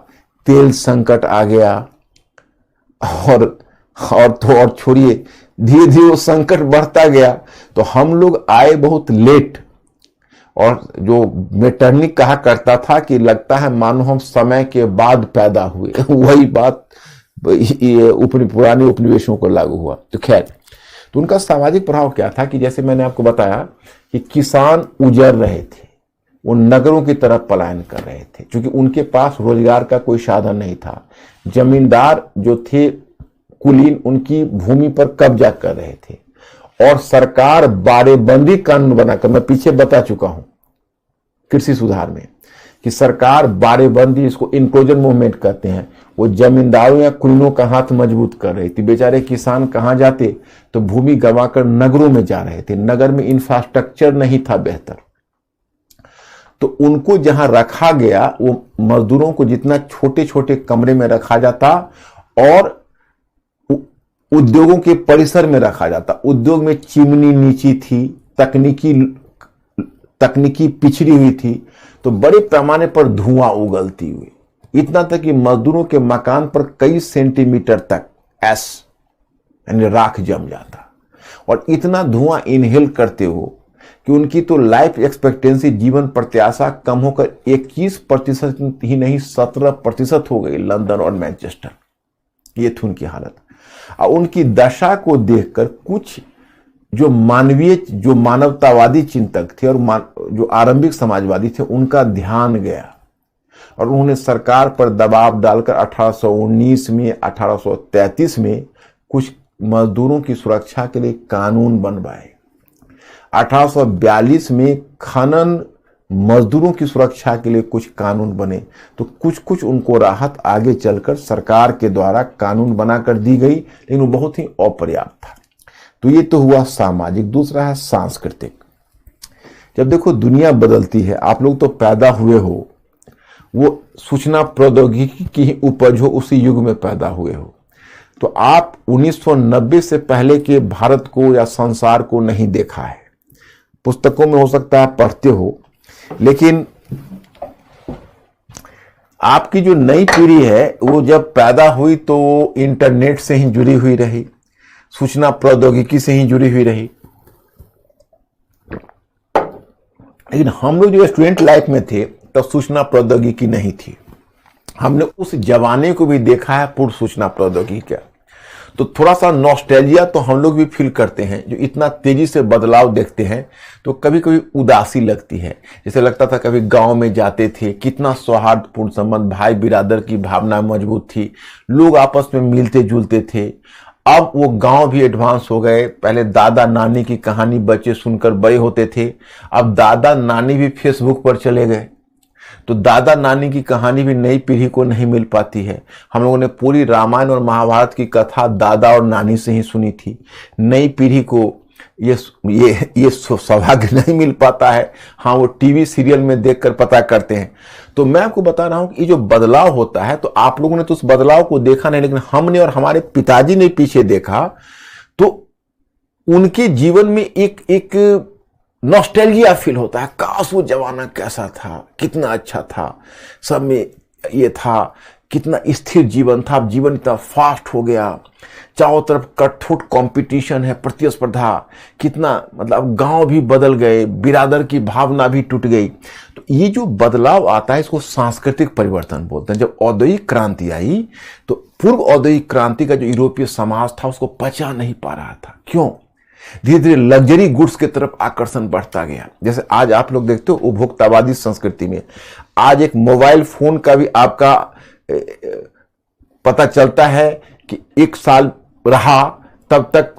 तेल संकट आ गया, और छोड़िए, धीरे धीरे वो संकट बढ़ता गया। तो हम लोग आए बहुत लेट, और जो मेटर्निक कहा करता था कि लगता है मानो हम समय के बाद पैदा हुए, वही बात पुराने उपनिवेशों को लागू हुआ। तो खैर, तो उनका सामाजिक प्रभाव क्या था कि जैसे मैंने आपको बताया कि किसान उजड़ रहे थे, वो नगरों की तरफ पलायन कर रहे थे, क्योंकि उनके पास रोजगार का कोई साधन नहीं था। जमींदार जो थे कुलीन, उनकी भूमि पर कब्जा कर रहे थे, और सरकार बाड़ेबंदी कानून बनाकर, मैं पीछे बता चुका हूं कृषि सुधार में कि सरकार बाड़ेबंदी, इसको इंक्लूजन मूवमेंट कहते हैं, वो जमींदारों या कुलीनों का हाथ मजबूत कर रही थी। बेचारे किसान कहां जाते, तो भूमि गंवाकर नगरों में जा रहे थे। नगर में इंफ्रास्ट्रक्चर नहीं था बेहतर, तो उनको जहां रखा गया, वो मजदूरों को जितना छोटे छोटे कमरे में रखा जाता, और उद्योगों के परिसर में रखा जाता, उद्योग में चिमनी नीची थी, तकनीकी पिछड़ी हुई थी, तो बड़े पैमाने पर धुआं उगलती हुई, इतना तक कि मजदूरों के मकान पर कई सेंटीमीटर तक एस यानी राख जम जाता, और इतना धुआं इनहेल करते हो कि उनकी तो लाइफ एक्सपेक्टेंसी, जीवन प्रत्याशा कम होकर 21% ही नहीं 17% हो गई लंदन और मैनचेस्टर। ये थी उनकी हालत। और उनकी दशा को देखकर कुछ जो मानवतावादी चिंतक थे और जो आरंभिक समाजवादी थे, उनका ध्यान गया और उन्होंने सरकार पर दबाव डालकर 1819 में 1833 में कुछ मजदूरों की सुरक्षा के लिए कानून बनवाए। 1842 में खनन मजदूरों की सुरक्षा के लिए कुछ कानून बने, तो कुछ उनको राहत आगे चलकर सरकार के द्वारा कानून बनाकर दी गई, लेकिन वो बहुत ही अपर्याप्त था। तो ये तो हुआ सामाजिक। दूसरा है सांस्कृतिक। जब देखो दुनिया बदलती है, आप लोग तो पैदा हुए हो, वो सूचना प्रौद्योगिकी की उपज हो, उसी युग में पैदा हुए हो, तो आप 1990 से पहले के भारत को या संसार को नहीं देखा है। पुस्तकों में हो सकता है पढ़ते हो, लेकिन आपकी जो नई पीढ़ी है वो जब पैदा हुई तो इंटरनेट से ही जुड़ी हुई रही, सूचना प्रौद्योगिकी से ही जुड़ी हुई रही। लेकिन हम लोग जो स्टूडेंट लाइफ में थे तब सूचना प्रौद्योगिकी नहीं थी। हमने उस जमाने को भी देखा है पूर्व सूचना प्रौद्योगिकी का, तो थोड़ा सा नॉस्टैल्जिया तो हम लोग भी फील करते हैं। जो इतना तेजी से बदलाव देखते हैं तो कभी कभी उदासी लगती है। जैसे लगता था कभी गांव में जाते थे, कितना सौहार्दपूर्ण संबंध, भाई बिरादर की भावना मजबूत थी, लोग आपस में मिलते जुलते थे। अब वो गांव भी एडवांस हो गए। पहले दादा नानी की कहानी बच्चे सुनकर बड़े होते थे, अब दादा नानी भी फेसबुक पर चले गए, तो दादा नानी की कहानी भी नई पीढ़ी को नहीं मिल पाती है। हम लोगों ने पूरी रामायण और महाभारत की कथा दादा और नानी से ही सुनी थी। नई पीढ़ी को ये सौभाग्य नहीं मिल पाता है। हाँ, वो टीवी सीरियल में देखकर पता करते हैं। तो मैं आपको बता रहा हूं कि ये जो बदलाव होता है, तो आप लोगों ने तो उस बदलाव को देखा नहीं, लेकिन हमने और हमारे पिताजी ने पीछे देखा, तो उनके जीवन में एक नॉस्टैल्जिया फील होता है। काश वो जमाना कैसा था, कितना अच्छा था, सब में ये था, कितना स्थिर जीवन था। अब जीवन इतना फास्ट हो गया, चारों तरफ कठोर कंपटीशन है, प्रतिस्पर्धा, कितना मतलब गांव भी बदल गए, बिरादर की भावना भी टूट गई। तो ये जो बदलाव आता है इसको सांस्कृतिक परिवर्तन बोलते हैं। जब औद्योगिक क्रांति आई तो पूर्व औद्योगिक क्रांति का जो यूरोपीय समाज था उसको पचा नहीं पा रहा था। क्यों? धीरे धीरे लग्जरी गुड्स की तरफ आकर्षण बढ़ता गया। जैसे आज आप लोग देखते हो उपभोक्तावादी संस्कृति में आज एक मोबाइल फोन का भी आपका पता चलता है कि 1 साल रहा तब तक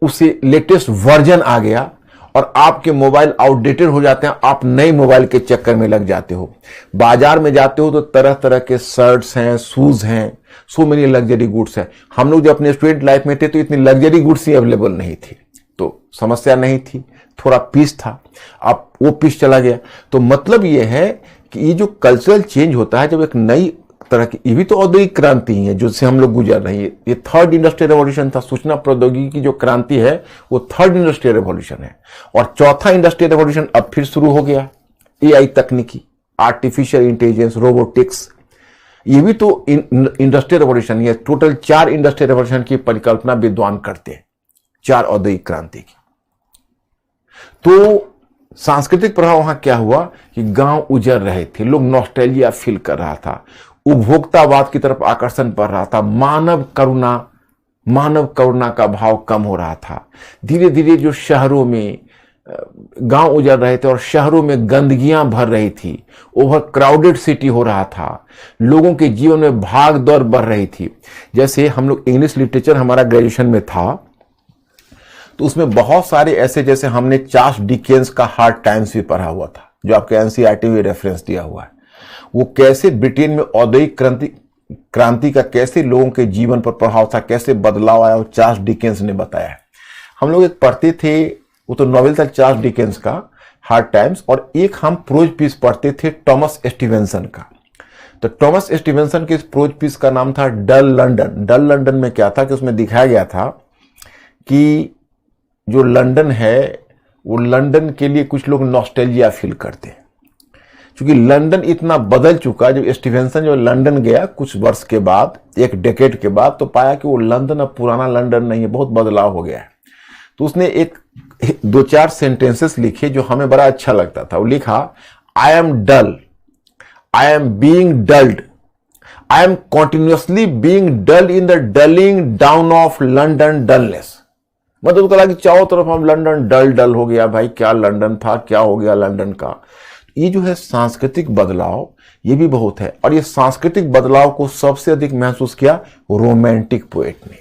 उसे लेटेस्ट वर्जन आ गया और आपके मोबाइल आउटडेटेड हो जाते हैं, आप नए मोबाइल के चक्कर में लग जाते हो। बाजार में जाते हो तो तरह तरह के शर्ट्स हैं, शूज हैं, सो मेनी लग्जरी गुड्स हैं। हम लोग जब अपने स्टूडेंट लाइफ में थे तो इतनी लग्जरी गुड्स ही अवेलेबल नहीं थी, तो समस्या नहीं थी, थोड़ा पीस था, अब वो पीस चला गया। तो मतलब ये है कि ये जो कल्चरल चेंज होता है, जब एक नई तरह की, ये भी तो औद्योगिक क्रांति है जिससे हम लोग गुजर रहे हैं। ये थर्ड इंडस्ट्रियल रेवोल्यूशन था। सूचना प्रौद्योगिकी की जो क्रांति है वो थर्ड इंडस्ट्रियल रेवोल्यूशन है। और चौथा इंडस्ट्रियल रेवोल्यूशन अब फिर शुरू हो गया, एआई तकनीकी, आर्टिफिशियल इंटेलिजेंस, रोबोटिक्स। ये भी तो इंडस्ट्रियल रेवोल्यूशन है। टोटल 4 इंडस्ट्रियल रेवोल्यूशन की परिकल्पना विद्वान करते हैं, 4 औद्योगिक क्रांति की। तो सांस्कृतिक प्रभाव वहां क्या हुआ कि गांव उजड़ रहे थे, लोग नॉस्टैल्जिया फील कर रहा था, उपभोक्तावाद की तरफ आकर्षण बढ़ रहा था, मानव करुणा का भाव कम हो रहा था। धीरे धीरे जो शहरों में गांव उजड़ रहे थे और शहरों में गंदगियां भर रही थी, ओवर क्राउडेड सिटी हो रहा था, लोगों के जीवन में भाग दौड़ बढ़ रही थी। जैसे हम लोग इंग्लिश लिटरेचर हमारा ग्रेजुएशन में था, तो उसमें बहुत सारे ऐसे, जैसे हमने चार्ल्स डिकेंस का हार्ड टाइम्स भी पढ़ा हुआ था, जो आपके एनसीईआरटी में रेफरेंस दिया हुआ है। वो कैसे ब्रिटेन में औद्योगिक क्रांति का कैसे लोगों के जीवन पर प्रभाव था, कैसे बदलाव आया, वो चार्ल्स डिकेंस ने बताया है। हम लोग एक पढ़ते थे, वो तो नॉवेल था चार्ल्स डिकेंस का हार्ड टाइम्स, और एक हम प्रोज पीस पढ़ते थे टॉमस स्टीवेंसन का। तो थॉमस स्टीवेंसन के इस प्रोज पीस का नाम था डल लंदन। डल लंदन में क्या था कि उसमें दिखाया गया था कि जो लंदन है वो लंदन के लिए कुछ लोग नॉस्टैल्जिया फील करते हैं, क्योंकि लंदन इतना बदल चुका। जब स्टीवेंसन जो लंदन गया कुछ वर्ष के बाद, एक डेकेड के बाद, तो पाया कि वो लंदन अब पुराना लंदन नहीं है, बहुत बदलाव हो गया है। तो उसने एक 2-4 सेंटेंसेस लिखे जो हमें बड़ा अच्छा लगता था। वो लिखा, I am dull, I am being dulled, I am continuously being dull in the dulling down of London dullness. मतलब उसको लगा कि चारों तरफ हम लंदन डल डल हो गया, भाई क्या लंदन था, क्या हो गया लंदन का। ये जो है सांस्कृतिक बदलाव, ये भी बहुत है। और ये सांस्कृतिक बदलाव को सबसे अधिक महसूस किया रोमांटिक पोएट ने।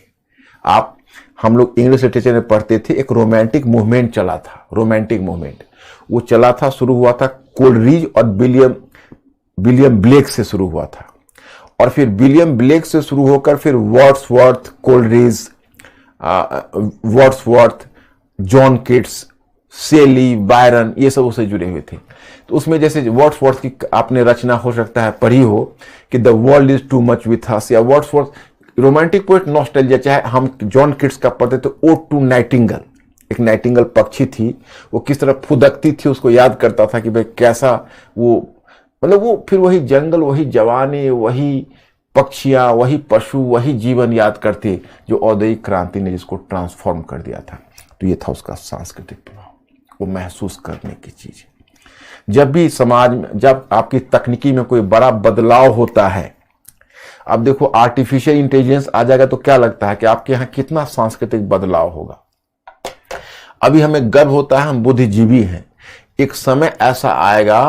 हम लोग इंग्लिश लिटरेचर में पढ़ते थे, एक रोमांटिक मूवमेंट चला था। रोमांटिक मूवमेंट वो चला था, शुरू हुआ था कोलरिज और विलियम ब्लेक से शुरू हुआ था, और फिर विलियम ब्लेक से शुरू होकर फिर Wordsworth, Coleridge, Wordsworth, John Keats, Shelley, Byron, ये सब उससे जुड़े हुए थे। तो उसमें जैसे वर्ड्सवर्थ की आपने रचना हो सकता है पढ़ी हो कि the world is too much with us, या वर्ड्सवर्थ रोमांटिक पोएट नॉस्टैल्जिया। चाहे हम जॉन किट्स का पढ़ते तो ओड टू नाइटिंगेल, एक नाइटिंगेल पक्षी थी, वो किस तरह फुदकती थी उसको याद करता था कि भाई कैसा वो, मतलब वो फिर वही जंगल, वही जवानी, वही पक्षियां, वही पशु, वही जीवन याद करते जो औद्योगिक क्रांति ने जिसको ट्रांसफॉर्म कर दिया था। तो ये था उसका सांस्कृतिक प्रभाव, वो महसूस करने की चीज। जब भी समाज में, जब आपकी तकनीकी में कोई बड़ा बदलाव होता है, अब देखो आर्टिफिशियल इंटेलिजेंस आ जाएगा तो क्या लगता है कि आपके यहाँ कितना सांस्कृतिक बदलाव होगा। अभी हमें गर्व होता है हम बुद्धिजीवी हैं, एक समय ऐसा आएगा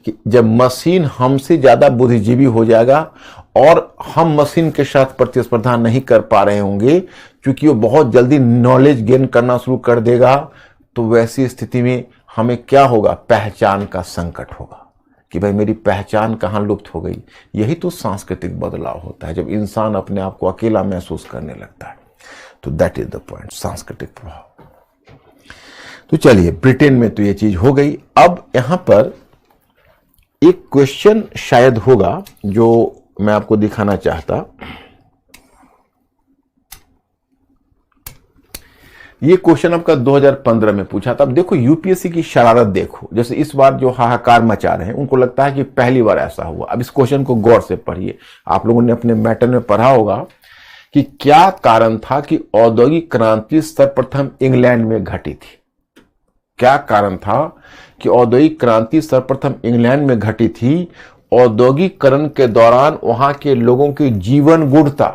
कि जब मशीन हमसे ज्यादा बुद्धिजीवी हो जाएगा और हम मशीन के साथ प्रतिस्पर्धा नहीं कर पा रहे होंगे, क्योंकि वो बहुत जल्दी नॉलेज गेन करना शुरू कर देगा। तो वैसी स्थिति में हमें क्या होगा, पहचान का संकट होगा कि भाई मेरी पहचान कहाँ लुप्त हो गई। यही तो सांस्कृतिक बदलाव होता है, जब इंसान अपने आप को अकेला महसूस करने लगता है। तो दैट इज द पॉइंट, सांस्कृतिक प्रभाव। तो चलिए, ब्रिटेन में तो ये चीज हो गई। अब यहां पर एक क्वेश्चन शायद होगा जो मैं आपको दिखाना चाहता। ये क्वेश्चन आपका 2015 में पूछा था। अब देखो यूपीएससी की शरारत देखो, जैसे इस बार जो हाहाकार मचा रहे हैं उनको लगता है कि पहली बार ऐसा हुआ। अब इस क्वेश्चन को गौर से पढ़िए। आप लोगों ने अपने मैटर में पढ़ा होगा कि क्या कारण था कि औद्योगिक क्रांति सर्वप्रथम इंग्लैंड में घटी थी। क्या कारण था कि औद्योगिक क्रांति सर्वप्रथम इंग्लैंड में घटी थी। औद्योगिकरण के दौरान वहां के लोगों की जीवन गुणवत्ता,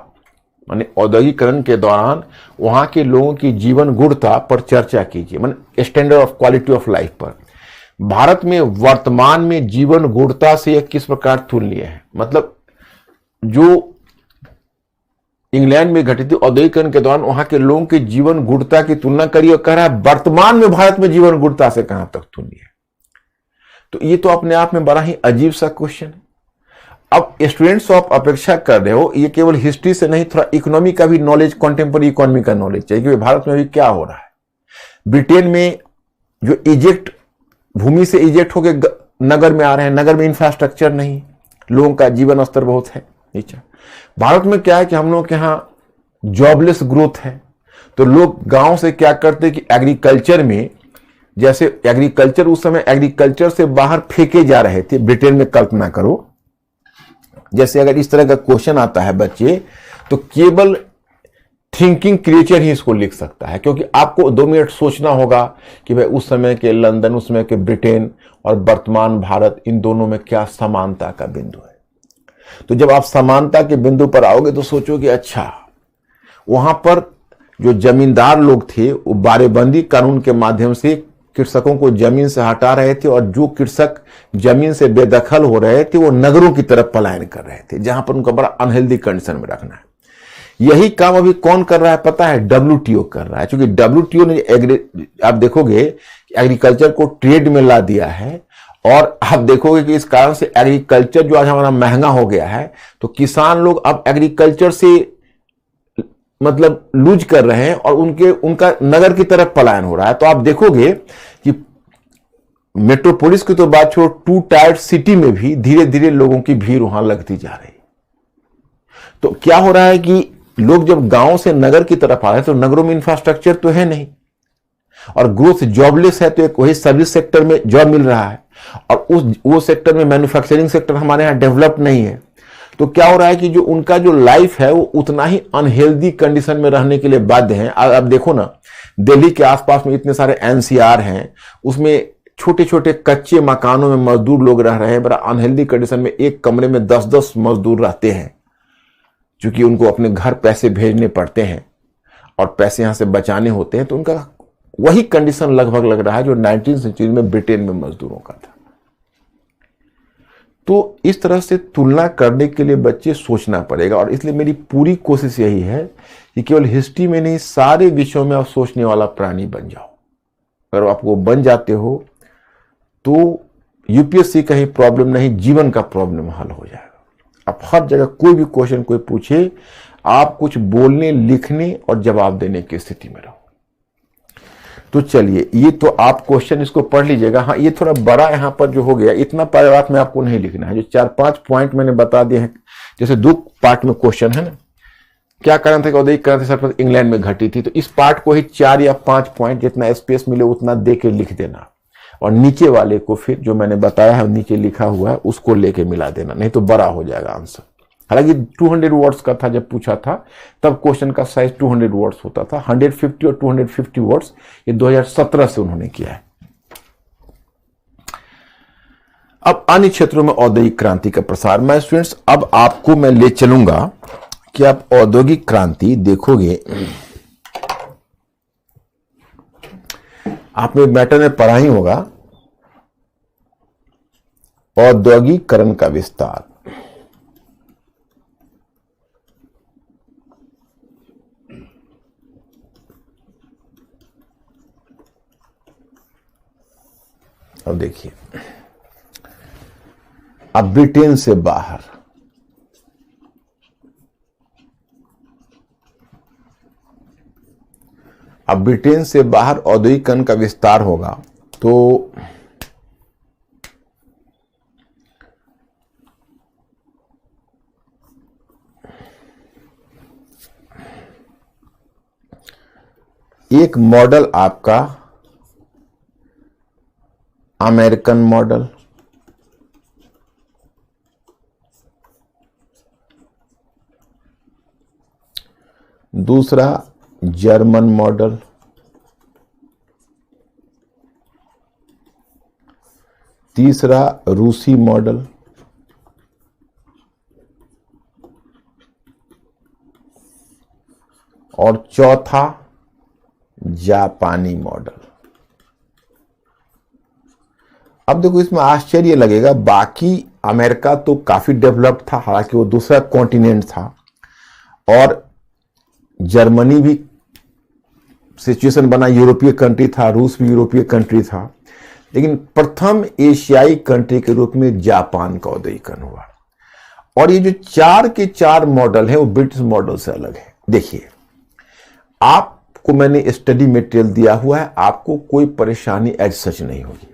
माने औद्योगिकरण के दौरान वहां के लोगों की जीवन गुणवत्ता पर चर्चा कीजिए, माने standard of quality of life पर। भारत में वर्तमान में जीवन गुणवत्ता से यह किस प्रकार तुलनीय है। मतलब जो इंग्लैंड में घटी थी औद्योगिकरण के दौरान वहां के लोगों के जीवन गुणवत्ता की तुलना करिए, और कह रहा है वर्तमान में भारत में जीवन गुणवत्ता से कहां तक तुलनीय है। तो ये तो अपने आप में बड़ा ही अजीब सा क्वेश्चन है। अब स्टूडेंट्स आप अपेक्षा कर रहे हो ये केवल हिस्ट्री से नहीं, थोड़ा इकोनॉमी का भी नॉलेज, कंटेम्पररी इकोनॉमी का नॉलेज चाहिए कि भारत में अभी क्या हो रहा है। ब्रिटेन में जो इजेक्ट, भूमि से इजेक्ट होकर नगर में आ रहे हैं, नगर में इंफ्रास्ट्रक्चर नहीं, लोगों का जीवन स्तर बहुत है नीचा। भारत में क्या है कि हम लोग के यहाँ जॉबलेस ग्रोथ है, तो लोग गांव से क्या करते कि एग्रीकल्चर में, जैसे एग्रीकल्चर उस समय एग्रीकल्चर से बाहर फेंके जा रहे थे। ब्रिटेन में कल्पना करो, जैसे अगर इस तरह का क्वेश्चन आता है बच्चे, तो केवल थिंकिंग क्रिएचर ही इसको लिख सकता है, क्योंकि आपको 2 मिनट सोचना होगा कि भाई उस समय के लंदन, उस समय के ब्रिटेन और वर्तमान भारत, इन दोनों में क्या समानता का बिंदु है। तो जब आप समानता के बिंदु पर आओगे तो सोचोगे अच्छा, वहां पर जो जमींदार लोग थे वो बारेबंदी कानून के माध्यम से कृषकों को जमीन से हटा रहे थे, और जो कृषक जमीन से बेदखल हो रहे थे वो नगरों की तरफ पलायन कर रहे थे, जहां पर उनको बड़ा अनहेल्दी कंडीशन में रखना है। यही काम अभी कौन कर रहा है पता है, डब्ल्यूटीओ कर रहा है। क्योंकि डब्ल्यूटीओ ने, आप देखोगे एग्रीकल्चर को ट्रेड में ला दिया है, और आप देखोगे कि इस कारण से एग्रीकल्चर जो आज हमारा महंगा हो गया है, तो किसान लोग अब एग्रीकल्चर से मतलब लूज कर रहे हैं और उनका नगर की तरफ पलायन हो रहा है। तो आप देखोगे कि मेट्रोपोलिस की तो बात छोड़ो, 2 टायर सिटी में भी धीरे धीरे लोगों की भीड़ वहां लगती जा रही। तो क्या हो रहा है कि लोग जब गांव से नगर की तरफ आ रहे हैं तो नगरों में इंफ्रास्ट्रक्चर तो है नहीं, और ग्रोथ जॉबलेस है, तो एक वही सर्विस सेक्टर में जॉब मिल रहा है, और वो सेक्टर में मैन्युफैक्चरिंग सेक्टर हमारे यहां डेवलप नहीं है। तो क्या हो रहा है कि जो उनका जो लाइफ है वो उतना ही अनहेल्दी कंडीशन में रहने के लिए बाध्य है। अब देखो ना, दिल्ली के आसपास में इतने सारे एनसीआर हैं, उसमें छोटे छोटे कच्चे मकानों में मजदूर लोग रह रहे हैं, बड़ा अनहेल्दी कंडीशन में। एक कमरे में 10-10 मजदूर रहते हैं, क्योंकि उनको अपने घर पैसे भेजने पड़ते हैं और पैसे यहां से बचाने होते हैं। तो उनका वही कंडीशन लगभग लग रहा है जो 19वीं सेंचुरी में ब्रिटेन में मजदूरों का था। तो इस तरह से तुलना करने के लिए बच्चे सोचना पड़ेगा, और इसलिए मेरी पूरी कोशिश यही है कि केवल हिस्ट्री में नहीं, सारे विषयों में आप सोचने वाला प्राणी बन जाओ। अगर आप वो बन जाते हो तो यूपीएससी का ही प्रॉब्लम नहीं, जीवन का प्रॉब्लम हल हो जाएगा। आप हर जगह कोई भी क्वेश्चन कोई पूछे, आप कुछ बोलने, लिखने और जवाब देने की स्थिति में रहो। तो चलिए, ये तो आप क्वेश्चन इसको पढ़ लीजिएगा। हाँ, ये थोड़ा बड़ा यहां पर जो हो गया, इतना पैराग्राफ में आपको नहीं लिखना है। जो 4-5 पॉइंट मैंने बता दिए हैं, जैसे 2 पार्ट में क्वेश्चन है ना, क्या कारण था कि औद्योगिक क्रांति सर्वप्रथम इंग्लैंड में घटी थी, तो इस पार्ट को ही 4 या 5 पॉइंट जितना स्पेस मिले उतना दे के लिख देना, और नीचे वाले को फिर जो मैंने बताया है नीचे लिखा हुआ है उसको लेके मिला देना, नहीं तो बड़ा हो जाएगा आंसर। हालांकि 200 वर्ड्स का था, जब पूछा था तब क्वेश्चन का साइज 200 वर्ड्स होता था। 150 और 250 वर्ड्स ये 2017 से उन्होंने किया है। अब अन्य क्षेत्रों में औद्योगिक क्रांति का प्रसार। मैं स्टूडेंट्स अब आपको मैं ले चलूंगा कि आप औद्योगिक क्रांति देखोगे, आपने मैटर में पढ़ा ही होगा, औद्योगिकरण का विस्तार। अब देखिए, अब ब्रिटेन से बाहर, अब ब्रिटेन से बाहर औद्योगिकरण का विस्तार होगा। तो एक मॉडल आपका अमेरिकन मॉडल, दूसरा जर्मन मॉडल, तीसरा रूसी मॉडल, और चौथा जापानी मॉडल। अब देखो, इसमें आश्चर्य लगेगा, बाकी अमेरिका तो काफी डेवलप्ड था, हालांकि वो दूसरा कॉन्टिनेंट था, और जर्मनी भी सिचुएशन बना यूरोपीय कंट्री था, रूस भी यूरोपीय कंट्री था, लेकिन प्रथम एशियाई कंट्री के रूप में जापान का औद्योगिकरण हुआ। और ये जो 4 के 4 मॉडल है वो ब्रिटिश मॉडल से अलग है। देखिए, आपको मैंने स्टडी मटेरियल दिया हुआ है, आपको कोई परेशानी एज सच नहीं होगी,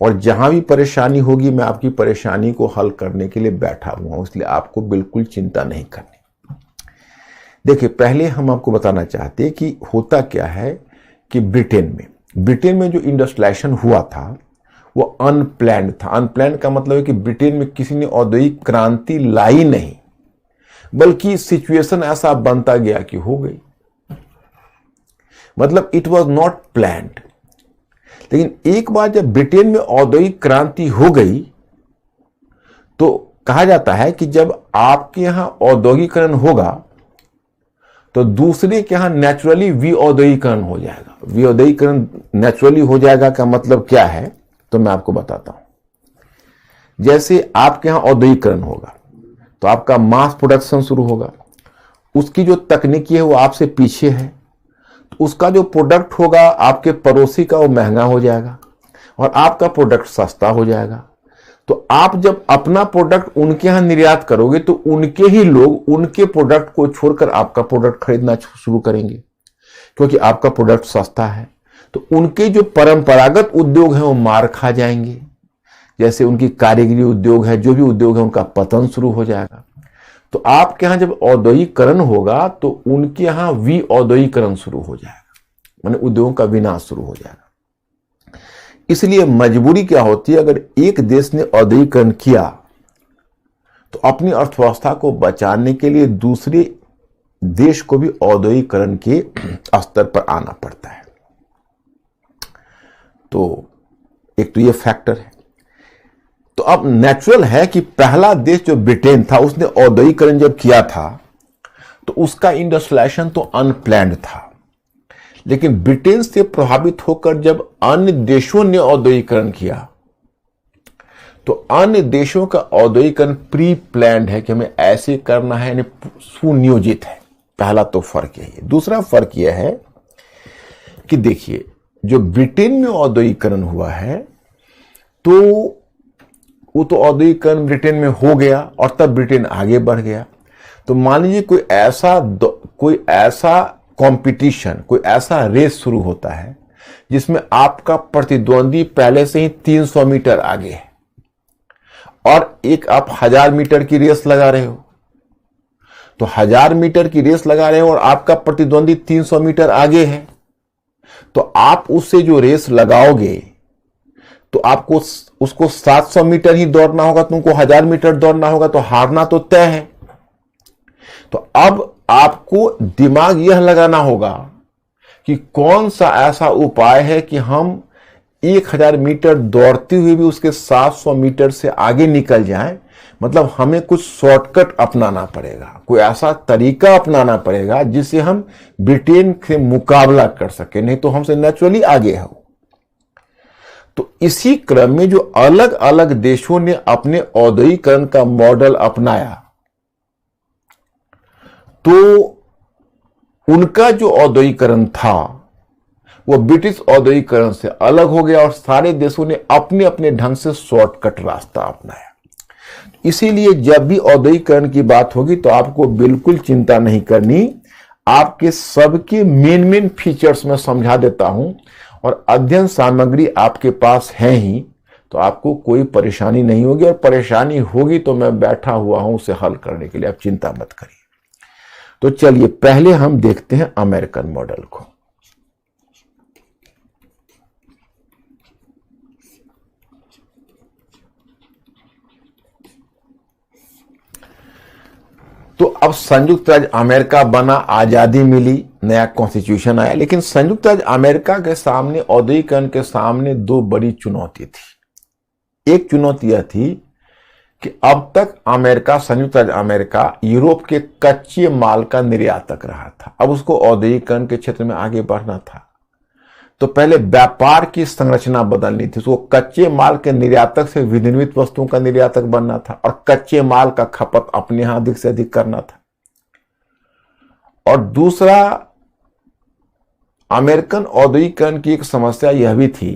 और जहां भी परेशानी होगी मैं आपकी परेशानी को हल करने के लिए बैठा हुआ हूं, इसलिए आपको बिल्कुल चिंता नहीं करनी। देखिए, पहले हम आपको बताना चाहते हैं कि होता क्या है कि ब्रिटेन में जो इंडस्ट्रियलाइजेशन हुआ था वो अनप्लैंड था। अनप्लैंड का मतलब है कि ब्रिटेन में किसी ने औद्योगिक क्रांति लाई नहीं, बल्कि सिचुएशन ऐसा बनता गया कि हो गई, मतलब इट वॉज नॉट प्लैंड। लेकिन एक बार जब ब्रिटेन में औद्योगिक क्रांति हो गई तो कहा जाता है कि जब आपके यहां औद्योगिकरण होगा तो दूसरे के यहां नेचुरली विऔद्योगिकरण हो जाएगा। विऔद्योगिकरण नेचुरली हो जाएगा का मतलब क्या है, तो मैं आपको बताता हूं। जैसे आपके यहां औद्योगिकरण होगा तो आपका मास प्रोडक्शन शुरू होगा, उसकी जो तकनीकी है वो आपसे पीछे है, तो उसका जो प्रोडक्ट होगा आपके पड़ोसी का वो महंगा हो जाएगा और आपका प्रोडक्ट सस्ता हो जाएगा। तो आप जब अपना प्रोडक्ट उनके यहां निर्यात करोगे तो उनके ही लोग उनके प्रोडक्ट को छोड़कर आपका प्रोडक्ट खरीदना शुरू करेंगे, क्योंकि आपका प्रोडक्ट सस्ता है। तो उनके जो परंपरागत उद्योग हैं वो मार खा जाएंगे, जैसे उनकी कारीगरी उद्योग है, जो भी उद्योग है उनका पतन शुरू हो जाएगा। तो आपके यहां जब औद्योगिकरण होगा तो उनके यहां औद्योगिकरण शुरू हो जाएगा, माने उद्योगों का विनाश शुरू हो जाएगा। इसलिए मजबूरी क्या होती है, अगर एक देश ने औद्योगिकरण किया तो अपनी अर्थव्यवस्था को बचाने के लिए दूसरे देश को भी औद्योगिकरण के स्तर पर आना पड़ता है। तो एक तो ये फैक्टर है। तो अब नेचुरल है कि पहला देश जो ब्रिटेन था, उसने औद्योगिकरण जब किया था तो उसका इंडस्ट्रियलाइजेशन तो अनप्लैन्ड था, लेकिन ब्रिटेन से प्रभावित होकर जब अन्य देशों ने औद्योगिकरण किया तो अन्य देशों का औद्योगिकरण प्री प्लान्ड है कि हमें ऐसे करना है, यानी सुनियोजित है। पहला तो फर्क यही है। दूसरा फर्क यह है कि देखिए, जो ब्रिटेन में औद्योगिकरण हुआ है तो वो तो औद्योगिकरण ब्रिटेन में हो गया और तब ब्रिटेन आगे बढ़ गया। तो मान लीजिए कोई ऐसा कंपटीशन, कोई ऐसा रेस शुरू होता है जिसमें आपका प्रतिद्वंदी पहले से ही 300 मीटर आगे है और एक आप 1000 मीटर की रेस लगा रहे हो। तो 1000 मीटर की रेस लगा रहे हो और आपका प्रतिद्वंदी 300 मीटर आगे है, तो आप उससे जो रेस लगाओगे तो आपको उसको 700 मीटर ही दौड़ना होगा, तुमको 1000 मीटर दौड़ना होगा, तो हारना तो तय है। तो अब आपको दिमाग यह लगाना होगा कि कौन सा ऐसा उपाय है कि हम 1000 मीटर दौड़ते हुए भी उसके 700 मीटर से आगे निकल जाएं। मतलब हमें कुछ शॉर्टकट अपनाना पड़ेगा, कोई ऐसा तरीका अपनाना पड़ेगा जिससे हम ब्रिटेन से मुकाबला कर सके, नहीं तो हमसे नेचुरली आगे हो। तो इसी क्रम में जो अलग अलग देशों ने अपने औद्योगिकरण का मॉडल अपनाया, तो उनका जो औद्योगिकरण था वो ब्रिटिश औद्योगिकरण से अलग हो गया और सारे देशों ने अपने अपने ढंग से शॉर्टकट रास्ता अपनाया। इसीलिए जब भी औद्योगिकरण की बात होगी तो आपको बिल्कुल चिंता नहीं करनी, आपके सबके मेन फीचर्स में समझा देता हूं और अध्ययन सामग्री आपके पास है ही, तो आपको कोई परेशानी नहीं होगी, और परेशानी होगी तो मैं बैठा हुआ हूं उसे हल करने के लिए, आप चिंता मत करिए। तो चलिए पहले हम देखते हैं अमेरिकन मॉडल को। तो अब संयुक्त राज्य अमेरिका बना, आजादी मिली, नया कॉन्स्टिट्यूशन आया, लेकिन संयुक्त राज्य अमेरिका के सामने, औद्योगिकरण के सामने दो बड़ी चुनौती थी। एक चुनौती यह थी कि अब तक अमेरिका, संयुक्त राज्य अमेरिका यूरोप के कच्चे माल का निर्यातक रहा था। अब उसको औद्योगिकरण के क्षेत्र में आगे बढ़ना था, तो पहले व्यापार की संरचना बदलनी थी। उसको कच्चे माल के निर्यातक से विनिर्मित वस्तुओं का निर्यातक बनना था और कच्चे माल का खपत अपने यहां अधिक से अधिक करना था। और दूसरा, अमेरिकन औद्योगिकरण की एक समस्या यह भी थी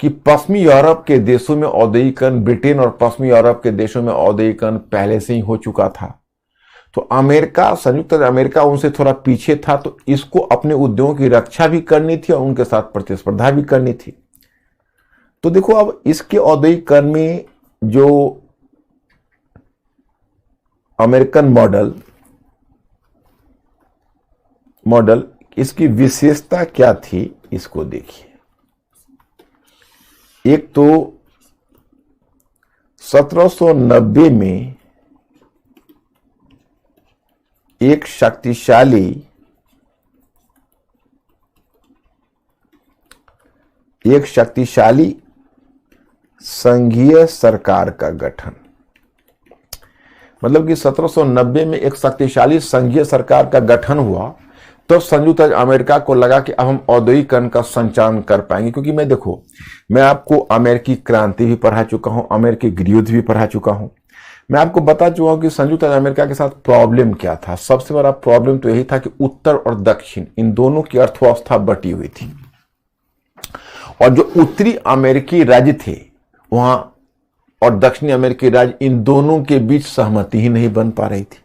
कि पश्चिमी यूरोप के देशों में औद्योगिकरण, ब्रिटेन और पश्चिमी यूरोप के देशों में औद्योगिकरण पहले से ही हो चुका था। तो अमेरिका, संयुक्त अमेरिका उनसे थोड़ा पीछे था, तो इसको अपने उद्योगों की रक्षा भी करनी थी और उनके साथ प्रतिस्पर्धा भी करनी थी। तो देखो, अब इसके औद्योगिकरण में जो अमेरिकन मॉडल इसकी विशेषता क्या थी, इसको देखिए। एक तो 1790 में एक शक्तिशाली संघीय सरकार का गठन, मतलब कि 1790 में एक शक्तिशाली संघीय सरकार का गठन हुआ। तो संयुक्त राज्य अमेरिका को लगा कि अब हम औद्योगिकरण का संचालन कर पाएंगे, क्योंकि मैं आपको अमेरिकी क्रांति भी पढ़ा चुका हूं, अमेरिकी गृहयुद्ध भी पढ़ा चुका हूं। मैं आपको बता चुका हूं कि संयुक्त राज्य अमेरिका के साथ प्रॉब्लम क्या था। सबसे बड़ा प्रॉब्लम तो यही था कि उत्तर और दक्षिण, इन दोनों की अर्थव्यवस्था बटी हुई थी, और जो उत्तरी अमेरिकी राज्य थे वहां और दक्षिणी अमेरिकी राज्य, इन दोनों के बीच सहमति ही नहीं बन पा रही थी।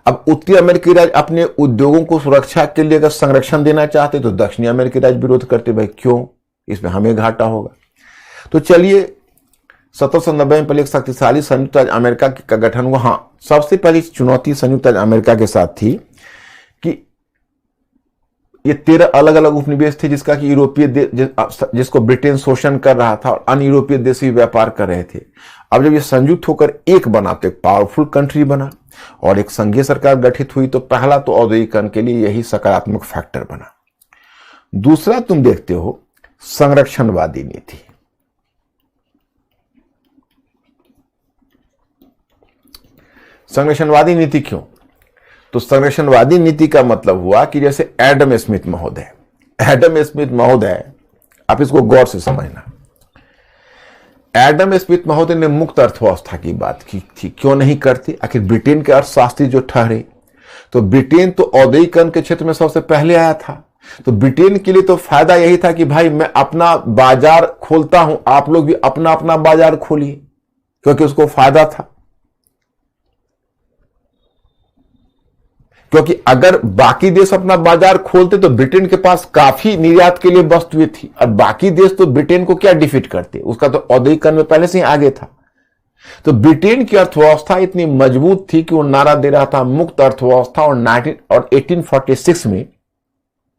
अब उत्तरी अमेरिकी राज्य अपने उद्योगों को सुरक्षा के लिए अगर संरक्षण देना चाहते तो दक्षिणी अमेरिकी राज्य विरोध करते, भाई क्यों, इसमें हमें घाटा होगा। तो चलिए 1790 में पहले एक शक्तिशाली संयुक्त राज्य अमेरिका का गठन हुआ। हाँ, सबसे पहली चुनौती संयुक्त राज्य अमेरिका के साथ थी कि ये 13 अलग अलग उपनिवेश थे, जिसका कि यूरोपीय जिसको ब्रिटेन शोषण कर रहा था और अन्य यूरोपीय देश भी व्यापार कर रहे थे। अब जब ये संयुक्त होकर एक बना तो एक पावरफुल कंट्री बना और एक संघीय सरकार गठित हुई, तो पहला तो औद्योगिकरण के लिए यही सकारात्मक फैक्टर बना। दूसरा तुम देखते हो संरक्षणवादी नीति। संरक्षणवादी नीति क्यों? तो संरक्षणवादी नीति का मतलब हुआ कि जैसे एडम स्मिथ महोदय, आप इसको गौर से समझना। एडम स्मिथ महोदय ने मुक्त अर्थव्यवस्था की बात की थी, क्यों नहीं करते? आखिर ब्रिटेन के अर्थशास्त्री जो ठहरे, तो ब्रिटेन तो औद्योगिकरण के क्षेत्र में सबसे पहले आया था, तो ब्रिटेन के लिए तो फायदा यही था कि भाई मैं अपना बाजार खोलता हूं, आप लोग भी अपना अपना बाजार खोलिए, क्योंकि उसको फायदा था। क्योंकि अगर बाकी देश अपना बाजार खोलते तो ब्रिटेन के पास काफी निर्यात के लिए वस्तुएं थी, और बाकी देश तो ब्रिटेन को क्या डिफीट करते, उसका तो औद्योगिकरण में पहले से ही आगे था। तो ब्रिटेन की अर्थव्यवस्था इतनी मजबूत थी कि वो नारा दे रहा था मुक्त अर्थव्यवस्था, और 1846 में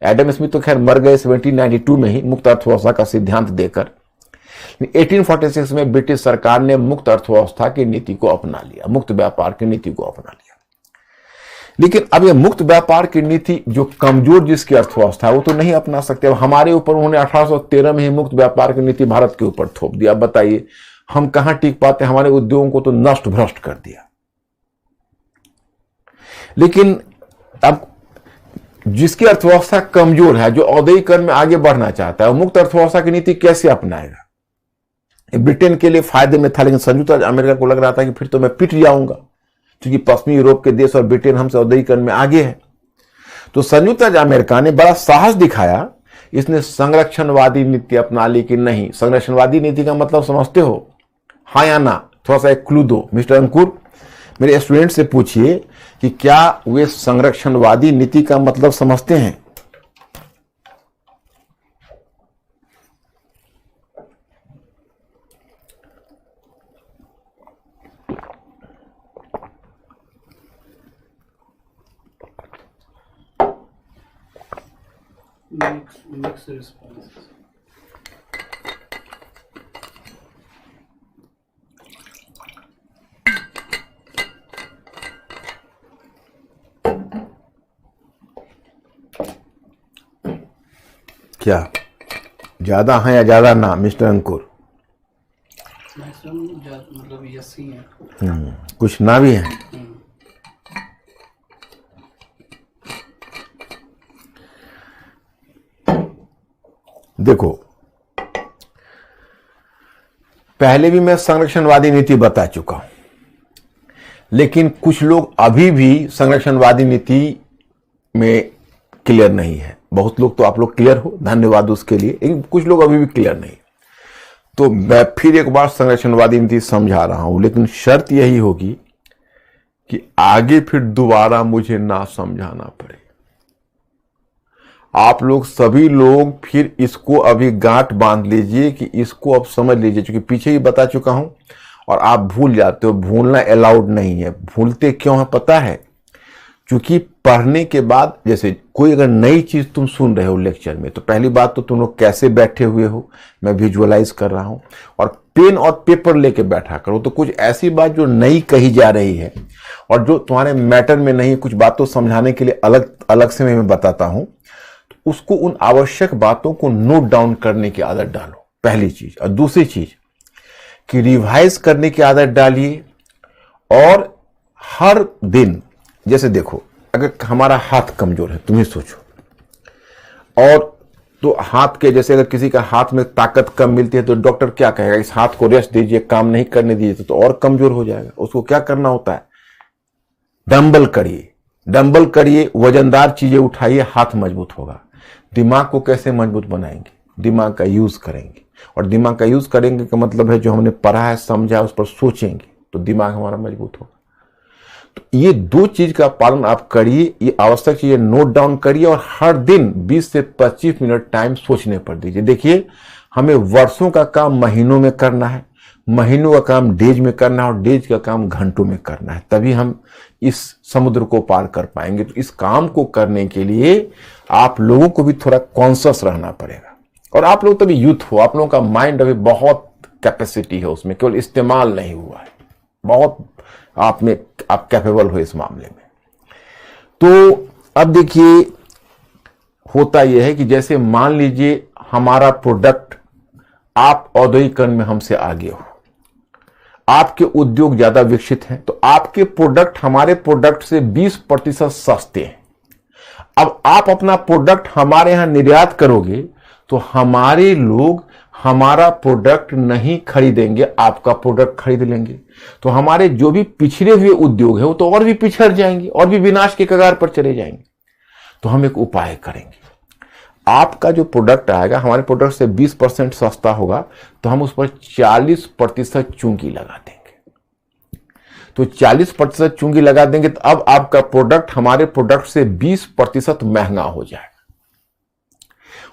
एडम स्मिथ तो खैर मर गए 1792 में ही मुक्त अर्थव्यवस्था का सिद्धांत देकर। 1846 में ब्रिटिश सरकार ने मुक्त अर्थव्यवस्था की नीति को अपना लिया, मुक्त व्यापार की नीति को अपना लिया। लेकिन अब ये मुक्त व्यापार की नीति जो कमजोर जिसकी अर्थव्यवस्था है वो तो नहीं अपना सकते। अब हमारे ऊपर उन्होंने 1813 में ही मुक्त व्यापार की नीति भारत के ऊपर थोप दिया। बताइए हम कहां टिक पाते? हमारे उद्योगों को तो नष्ट भ्रष्ट कर दिया। लेकिन अब जिसकी अर्थव्यवस्था कमजोर है, जो औद्योगिकरण में आगे बढ़ना चाहता है, मुक्त अर्थव्यवस्था की नीति कैसे अपनाएगा? ब्रिटेन के लिए फायदे में था, लेकिन संयुक्त राज्य अमेरिका को लग रहा था कि फिर तो मैं पिट जाऊंगा, क्योंकि पश्चिमी यूरोप के देश और ब्रिटेन हमसे औद्योगिकरण में आगे है। तो संयुक्त राज्य अमेरिका ने बड़ा साहस दिखाया, इसने संरक्षणवादी नीति अपना ली। कि नहीं, संरक्षणवादी नीति का मतलब समझते हो? हाँ या ना? थोड़ा सा एक क्लू दो। मिस्टर अंकुर, मेरे स्टूडेंट से पूछिए कि क्या वे संरक्षणवादी नीति का मतलब समझते हैं? Mixed responses. क्या ज्यादा है या ज्यादा ना, मिस्टर अंकुर? मतलब यस ही है। कुछ ना भी है। देखो, पहले भी मैं संरक्षणवादी नीति बता चुका हूं, लेकिन कुछ लोग अभी भी संरक्षणवादी नीति में क्लियर नहीं है। बहुत लोग तो आप लोग क्लियर हो, धन्यवाद उसके लिए, लेकिन कुछ लोग अभी भी क्लियर नहीं। तो मैं फिर एक बार संरक्षणवादी नीति समझा रहा हूं, लेकिन शर्त यही होगी कि आगे फिर दोबारा मुझे ना समझाना पड़े। आप लोग सभी लोग फिर इसको अभी गांठ बांध लीजिए कि इसको अब समझ लीजिए, क्योंकि पीछे ही बता चुका हूं और आप भूल जाते हो। भूलना अलाउड नहीं है। भूलते क्यों है पता है? क्योंकि पढ़ने के बाद, जैसे कोई अगर नई चीज तुम सुन रहे हो लेक्चर में, तो पहली बात तो तुम लोग कैसे बैठे हुए हो, मैं विजुअलाइज कर रहा हूं, और पेन और पेपर लेके बैठा करो। तो कुछ ऐसी बात जो नई कही जा रही है और जो तुम्हारे मैटर में नहीं, कुछ बातों समझाने के लिए अलग अलग से मैं बताता हूं, तो उसको, उन आवश्यक बातों को नोट डाउन करने की आदत डालो, पहली चीज। और दूसरी चीज कि रिवाइज करने की आदत डालिए। और हर दिन, जैसे देखो, अगर हमारा हाथ कमजोर है, तुम ही सोचो, और तो हाथ के, जैसे अगर किसी का हाथ में ताकत कम मिलती है तो डॉक्टर क्या कहेगा? इस हाथ को रेस्ट दीजिए, काम नहीं करने दीजिए, तो और कमजोर हो जाएगा। उसको क्या करना होता है? डंबल करिए, डंबल करिए, वजनदार चीजें उठाइए, हाथ मजबूत होगा। दिमाग को कैसे मजबूत बनाएंगे? दिमाग का यूज करेंगे, और दिमाग का यूज करेंगे का मतलब है जो हमने पढ़ा है, समझा है, उस पर सोचेंगे, तो दिमाग हमारा मजबूत होगा। तो ये दो चीज का पालन आप करिए, ये आवश्यक चीजें नोट डाउन करिए और हर दिन 20 से 25 मिनट टाइम सोचने पर दीजिए। देखिए, हमें वर्षों का काम महीनों में करना है, महीनों का काम डेज में करना है और डेज का काम घंटों में करना है, तभी हम इस समुद्र को पार कर पाएंगे। तो इस काम को करने के लिए आप लोगों को भी थोड़ा कॉन्शियस रहना पड़ेगा। और आप लोग तभी यूथ हो, आप लोगों का माइंड अभी बहुत कैपेसिटी है, उसमें केवल इस्तेमाल नहीं हुआ है, बहुत आप कैपेबल हो इस मामले में। तो अब देखिए, होता यह है कि जैसे मान लीजिए हमारा प्रोडक्ट, आप औद्योगिकरण में हमसे आगे हो, आपके उद्योग ज्यादा विकसित हैं, तो आपके प्रोडक्ट हमारे प्रोडक्ट से 20% सस्ते हैं। अब आप अपना प्रोडक्ट हमारे यहां निर्यात करोगे तो हमारे लोग हमारा प्रोडक्ट नहीं खरीदेंगे, आपका प्रोडक्ट खरीद लेंगे। तो हमारे जो भी पिछड़े हुए उद्योग है वो तो और भी पिछड़ जाएंगे और भी विनाश के कगार पर चले जाएंगे। तो हम एक उपाय करेंगे, आपका जो प्रोडक्ट आएगा हमारे प्रोडक्ट से 20% सस्ता होगा, तो हम उस पर 40% चूंगी लगा देंगे। तो 40% चूंगी लगा देंगे तो अब आपका प्रोडक्ट हमारे प्रोडक्ट से 20% महंगा हो जाएगा।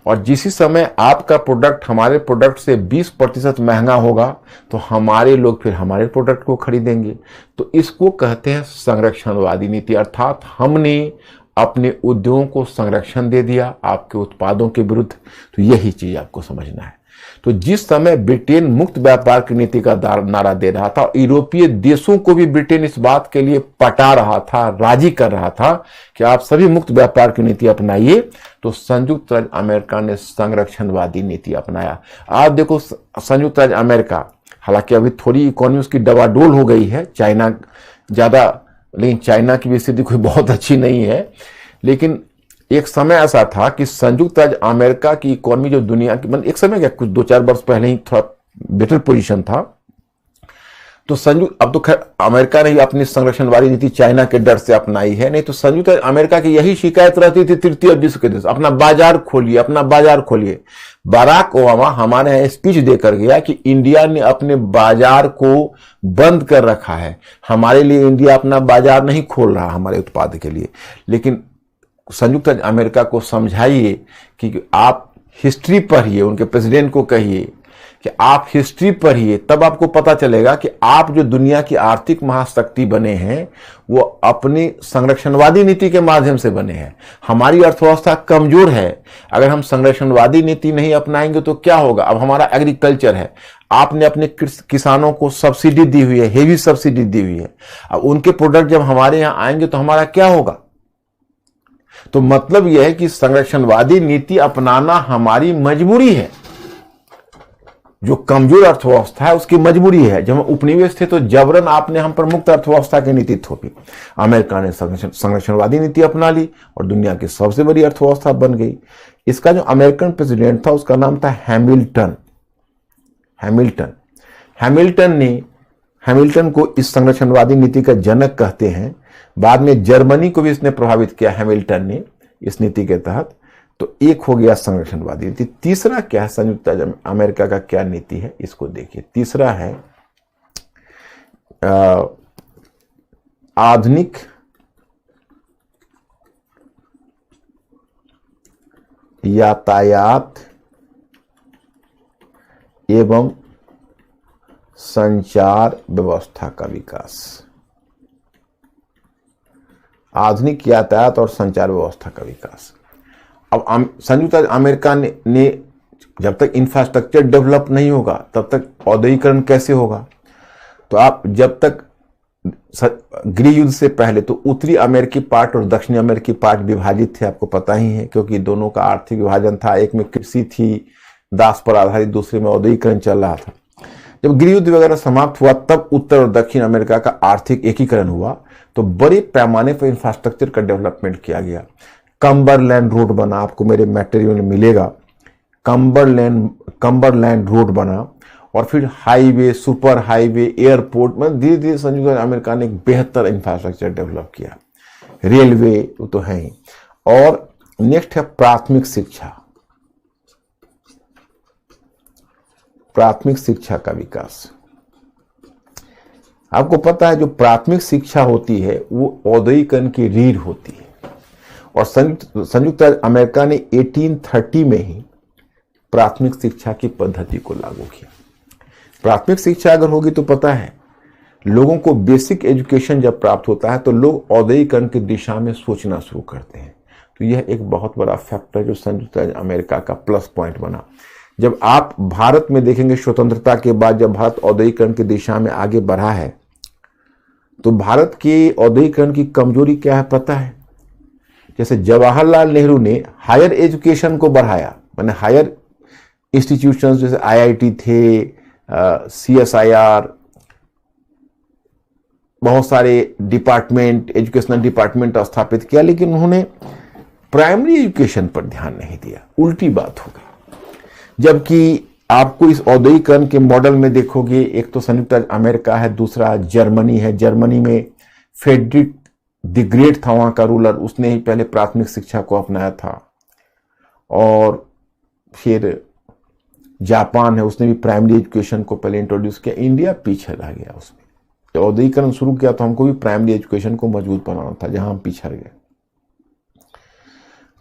और जिस समय आपका प्रोडक्ट हमारे प्रोडक्ट से 20% महंगा होगा तो हमारे लोग फिर हमारे प्रोडक्ट को खरीदेंगे। तो इसको कहते हैं संरक्षणवादी नीति, अर्थात हमने अपने उद्योगों को संरक्षण दे दिया आपके उत्पादों के विरुद्ध। तो यही चीज आपको समझना है। तो जिस समय ब्रिटेन मुक्त व्यापार की नीति का नारा दे रहा था, यूरोपीय देशों को भी ब्रिटेन इस बात के लिए पटा रहा था, राजी कर रहा था कि आप सभी मुक्त व्यापार की नीति अपनाइए, तो संयुक्त राज्य अमेरिका ने संरक्षणवादी नीति अपनाया। आप देखो, संयुक्त राज्य अमेरिका, हालांकि अभी थोड़ी इकोनॉमी उसकी डवाडोल हो गई है, चाइना ज्यादा, लेकिन चाइना की भी स्थिति कोई बहुत अच्छी नहीं है। लेकिन एक समय ऐसा था कि संयुक्त राज्य अमेरिका की इकोनॉमी जो दुनिया की, मतलब एक समय क्या, कुछ 2-4 वर्ष पहले ही थोड़ा बेटर पोजीशन था। तो अब तो खैर अमेरिका ने अपनी संरक्षणवादी नीति चाइना के डर से अपनाई है, नहीं तो संयुक्त राज्य अमेरिका की यही शिकायत रहती थी तृतीय विश्व के देश, अपना बाजार खोलिए, अपना बाजार खोलिए। बराक ओबामा हमारे यहाँ स्पीच देकर गया कि इंडिया ने अपने बाजार को बंद कर रखा है, हमारे लिए इंडिया अपना बाजार नहीं खोल रहा हमारे उत्पाद के लिए। लेकिन संयुक्त राज्य अमेरिका को समझाइए कि आप हिस्ट्री पढ़िए, उनके प्रेसिडेंट को कहिए कि आप हिस्ट्री पढ़िए, तब आपको पता चलेगा कि आप जो दुनिया की आर्थिक महाशक्ति बने हैं वो अपनी संरक्षणवादी नीति के माध्यम से बने हैं। हमारी अर्थव्यवस्था कमजोर है, अगर हम संरक्षणवादी नीति नहीं अपनाएंगे तो क्या होगा। अब हमारा एग्रीकल्चर है, आपने अपने किसानों को सब्सिडी दी हुई है, हेवी सब्सिडी दी हुई है। अब उनके प्रोडक्ट जब हमारे यहां आएंगे तो हमारा क्या होगा। तो मतलब यह है कि संरक्षणवादी नीति अपनाना हमारी मजबूरी है, जो कमजोर अर्थव्यवस्था है उसकी मजबूरी है। जब हम उपनिवेश थे तो जबरन आपने हम पर मुक्त अर्थव्यवस्था की नीति थोपी। अमेरिका ने संरक्षणवादी नीति अपना ली और दुनिया की सबसे बड़ी अर्थव्यवस्था बन गई। इसका जो अमेरिकन प्रेसिडेंट था उसका नाम था हैमिल्टन। हैमिल्टन को इस संरक्षणवादी नीति का जनक कहते हैं। बाद में जर्मनी को भी इसने प्रभावित किया हैमिल्टन ने इस नीति के तहत। तो एक हो गया संरक्षणवादी नीति। तीसरा क्या है, संयुक्त राज्य अमेरिका का क्या नीति है, इसको देखिए। तीसरा है आधुनिक यातायात एवं संचार व्यवस्था का विकास। आधुनिक यातायात और संचार व्यवस्था का विकास। अब संयुक्त राज्य अमेरिका ने जब तक इंफ्रास्ट्रक्चर डेवलप नहीं होगा तब तक औद्योगिकरण कैसे होगा। तो आप जब तक गृह युद्ध से पहले तो उत्तरी अमेरिकी पार्ट और दक्षिणी अमेरिकी पार्ट विभाजित थे, आपको पता ही है, क्योंकि दोनों का आर्थिक विभाजन था। एक में कृषि थी दास पर आधारित, दूसरे में औद्योगिकरण चल रहा था। जब गृह युद्ध वगैरह समाप्त हुआ तब उत्तर और दक्षिण अमेरिका का आर्थिक एकीकरण हुआ, तो बड़े पैमाने पर इंफ्रास्ट्रक्चर का डेवलपमेंट किया गया। कम्बरलैंड रोड बना, आपको मेरे मटेरियल में मिलेगा। कम्बरलैंड रोड बना और फिर हाईवे, सुपर हाईवे, एयरपोर्ट, मतलब धीरे धीरे संयुक्त राज्य अमेरिका ने एक बेहतर इंफ्रास्ट्रक्चर डेवलप किया। रेलवे तो है ही। और नेक्स्ट है प्राथमिक शिक्षा। प्राथमिक शिक्षा का विकास। आपको पता है जो प्राथमिक शिक्षा होती है वो औद्योगिकरण की रीढ़ होती है, और संयुक्त राज्य अमेरिका ने 1830 में ही प्राथमिक शिक्षा की पद्धति को लागू किया। प्राथमिक शिक्षा अगर होगी तो पता है लोगों को बेसिक एजुकेशन जब प्राप्त होता है तो लोग औद्योगिकरण की दिशा में सोचना शुरू करते हैं। तो यह एक बहुत बड़ा फैक्टर जो संयुक्त राज्य अमेरिका का प्लस पॉइंट बना। जब आप भारत में देखेंगे स्वतंत्रता के बाद जब भारत औद्योगिकरण की दिशा में आगे बढ़ा है तो भारत के औद्योगिकरण की कमजोरी क्या है पता है? जैसे जवाहरलाल नेहरू ने हायर एजुकेशन को बढ़ाया, मैंने हायर इंस्टीट्यूशंस जैसे आईआईटी थे, CSIR, बहुत सारे डिपार्टमेंट, एजुकेशनल डिपार्टमेंट स्थापित किया, लेकिन उन्होंने प्राइमरी एजुकेशन पर ध्यान नहीं दिया। उल्टी बात हो गई। जबकि आपको इस औद्योगिकरण के मॉडल में देखोगे, एक तो संयुक्त राज्य अमेरिका है, दूसरा जर्मनी है। जर्मनी में फ्रेडरिक द ग्रेट था वहां का रूलर, उसने ही पहले प्राथमिक शिक्षा को अपनाया था। और फिर जापान है, उसने भी प्राइमरी एजुकेशन को पहले इंट्रोड्यूस किया। इंडिया पीछे रह गया उसमें। जब औद्योगिकरण शुरू किया तो हमको भी प्राइमरी एजुकेशन को मजबूत बनाना था, जहां हम पिछड़ गए।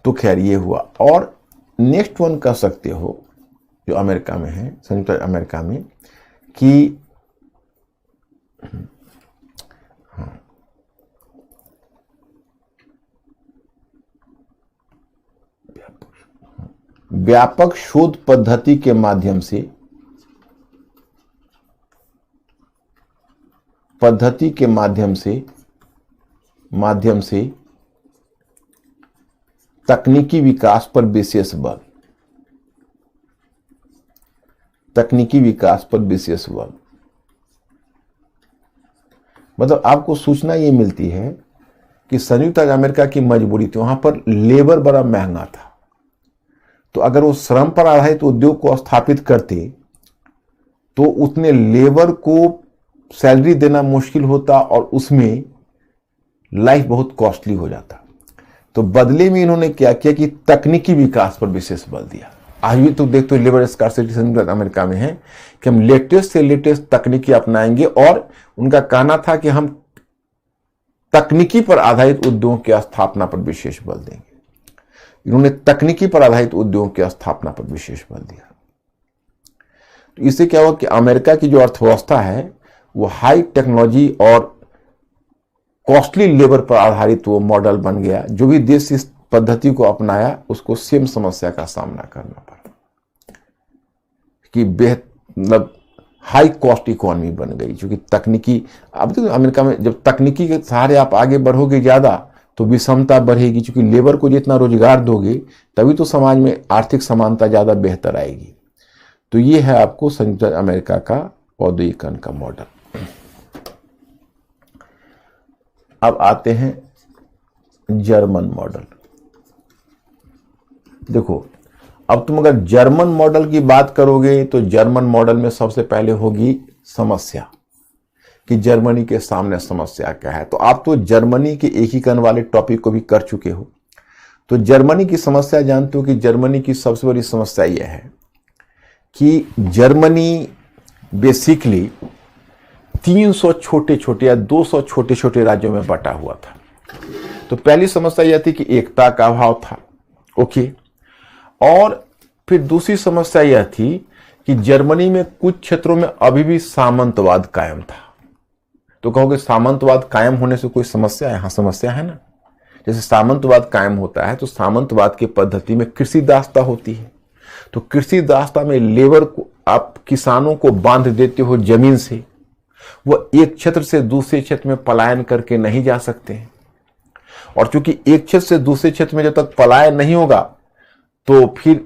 तो खैर ये हुआ। और नेक्स्ट वन कह सकते हो जो अमेरिका में है, संयुक्त राज्य अमेरिका में, कि व्यापक शोध पद्धति के माध्यम से तकनीकी विकास पर विशेष बल। मतलब आपको सूचना ये मिलती है कि संयुक्त राज्य अमेरिका की मजबूरी थी, वहां पर लेबर बड़ा महंगा था। तो अगर वो श्रम पर आधारित उद्योग को स्थापित करते तो उतने लेबर को सैलरी देना मुश्किल होता और उसमें लाइफ बहुत कॉस्टली हो जाता। तो बदले में इन्होंने क्या किया कि तकनीकी विकास पर विशेष बल दिया। आज भी तो देखते हो लेबर स्कार्सिटी संयुक्त अमेरिका में है कि हम लेटेस्ट से लेटेस्ट तकनीकी अपनाएंगे, और उनका कहना था कि हम तकनीकी पर आधारित उद्योगों की स्थापना पर विशेष बल देंगे। इन्होंने तकनीकी पर आधारित उद्योगों की स्थापना पर विशेष बल दिया। तो इससे क्या हुआ कि अमेरिका की जो अर्थव्यवस्था है वो हाई टेक्नोलॉजी और कॉस्टली लेबर पर आधारित वो मॉडल बन गया। जो भी देश इस पद्धति को अपनाया उसको सेम समस्या का सामना करना पड़ा कि मतलब हाई कॉस्ट इकोनॉमी बन गई। क्योंकि तकनीकी, अब तो अमेरिका में जब तकनीकी के सहारे आप आगे बढ़ोगे ज्यादा तो विषमता बढ़ेगी, क्योंकि लेबर को जितना रोजगार दोगे तभी तो समाज में आर्थिक समानता ज्यादा बेहतर आएगी। तो ये है आपको संयुक्त अमेरिका का औद्योगिकरण का मॉडल। अब आते हैं जर्मन मॉडल। देखो, अब तुम अगर जर्मन मॉडल की बात करोगे तो जर्मन मॉडल में सबसे पहले होगी समस्या, कि जर्मनी के सामने समस्या क्या है। तो आप तो जर्मनी के एकीकरण वाले टॉपिक को भी कर चुके हो। तो जर्मनी की समस्या जानते हो कि जर्मनी की सबसे बड़ी समस्या यह है कि जर्मनी बेसिकली 300 छोटे छोटे या 200 छोटे छोटे राज्यों में बटा हुआ था। तो पहली समस्या यह थी कि एकता का अभाव था। ओके। और फिर दूसरी समस्या यह थी कि जर्मनी में कुछ क्षेत्रों में अभी भी सामंतवाद कायम था। तो कहोगे सामंतवाद कायम होने से कोई समस्या है? हाँ, समस्या है ना। जैसे सामंतवाद कायम होता है तो सामंतवाद की पद्धति में कृषि दासता होती है। तो कृषि दासता में लेबर को, आप किसानों को बांध देते हो जमीन से, वो एक क्षेत्र से दूसरे क्षेत्र में पलायन करके नहीं जा सकते हैं। और चूंकि एक क्षेत्र से दूसरे क्षेत्र में जब तक पलायन नहीं होगा तो फिर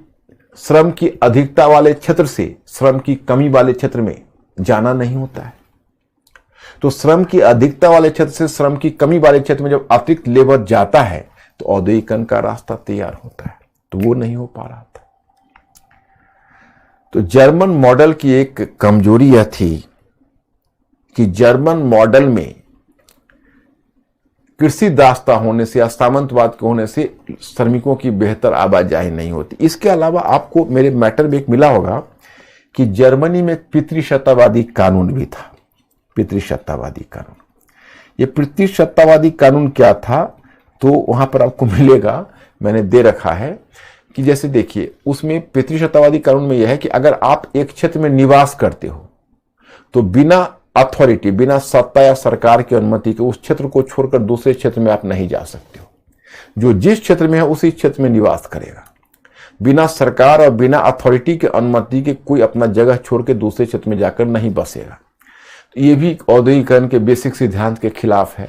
श्रम की अधिकता वाले क्षेत्र से श्रम की कमी वाले क्षेत्र में जाना नहीं होता है। तो श्रम की अधिकता वाले क्षेत्र से श्रम की कमी वाले क्षेत्र में जब अतिरिक्त लेबर जाता है तो औद्योगिकरण का रास्ता तैयार होता है। तो वो नहीं हो पा रहा था। तो जर्मन मॉडल की एक कमजोरी यह थी कि जर्मन मॉडल में कृषि दासता होने से या सामंतवाद के होने से श्रमिकों की बेहतर आवाजाही नहीं होती। इसके अलावा आपको मेरे मैटर में एक मिला होगा कि जर्मनी में पितृसत्तावादी कानून भी था। पितृसत्तावादी कानून। ये पितृसत्तावादी कानून क्या था, तो वहां पर आपको मिलेगा, मैंने दे रखा है कि जैसे देखिए उसमें पितृसत्तावादी कानून में यह है कि अगर आप एक क्षेत्र में निवास करते हो तो बिना अथॉरिटी, बिना सत्ता या सरकार की अनुमति के उस क्षेत्र को छोड़कर दूसरे क्षेत्र में आप नहीं जा सकते हो। जो जिस क्षेत्र में है उसी क्षेत्र में निवास करेगा। बिना सरकार और बिना अथॉरिटी की अनुमति के कोई अपना जगह छोड़ के दूसरे क्षेत्र में जाकर नहीं बसेगा। तो ये भी औद्योगिकरण के बेसिक सिद्धांत के खिलाफ है,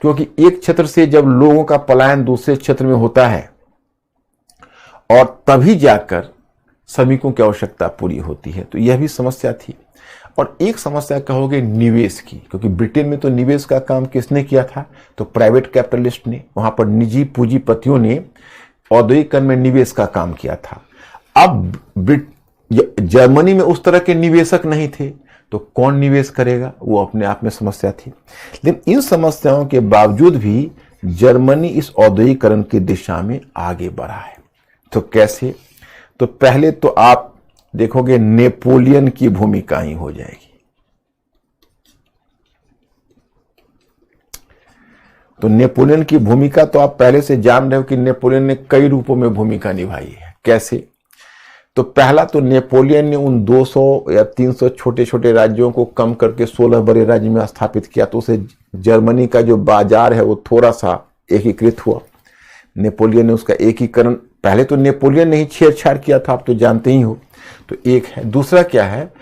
क्योंकि एक क्षेत्र से जब लोगों का पलायन दूसरे क्षेत्र में होता है और तभी जाकर श्रमिकों की आवश्यकता पूरी होती है, तो यह भी समस्या थी। और एक समस्या कहोगे निवेश की, क्योंकि ब्रिटेन में तो निवेश का काम किसने किया था, तो प्राइवेट कैपिटलिस्ट ने, वहां पर निजी पूंजीपतियों ने औद्योगिकरण में निवेश का काम किया था। अब जर्मनी में उस तरह के निवेशक नहीं थे, तो कौन निवेश करेगा, वो अपने आप में समस्या थी। लेकिन इन समस्याओं के बावजूद भी जर्मनी इस औद्योगिकरण की दिशा में आगे बढ़ा है। तो कैसे, तो पहले तो आप देखोगे नेपोलियन की भूमिका ही हो जाएगी। तो नेपोलियन की भूमिका तो आप पहले से जान रहे हो कि नेपोलियन ने कई रूपों में भूमिका निभाई है। कैसे, तो पहला तो नेपोलियन ने उन 200 या 300 छोटे छोटे राज्यों को कम करके 16 बड़े राज्य में स्थापित किया, तो उसे जर्मनी का जो बाजार है वो थोड़ा सा एकीकृत हुआ। नेपोलियन ने उसका एकीकरण, पहले तो नेपोलियन ने ही छेड़छाड़ किया था, आप तो जानते ही हो। तो एक है। दूसरा क्या है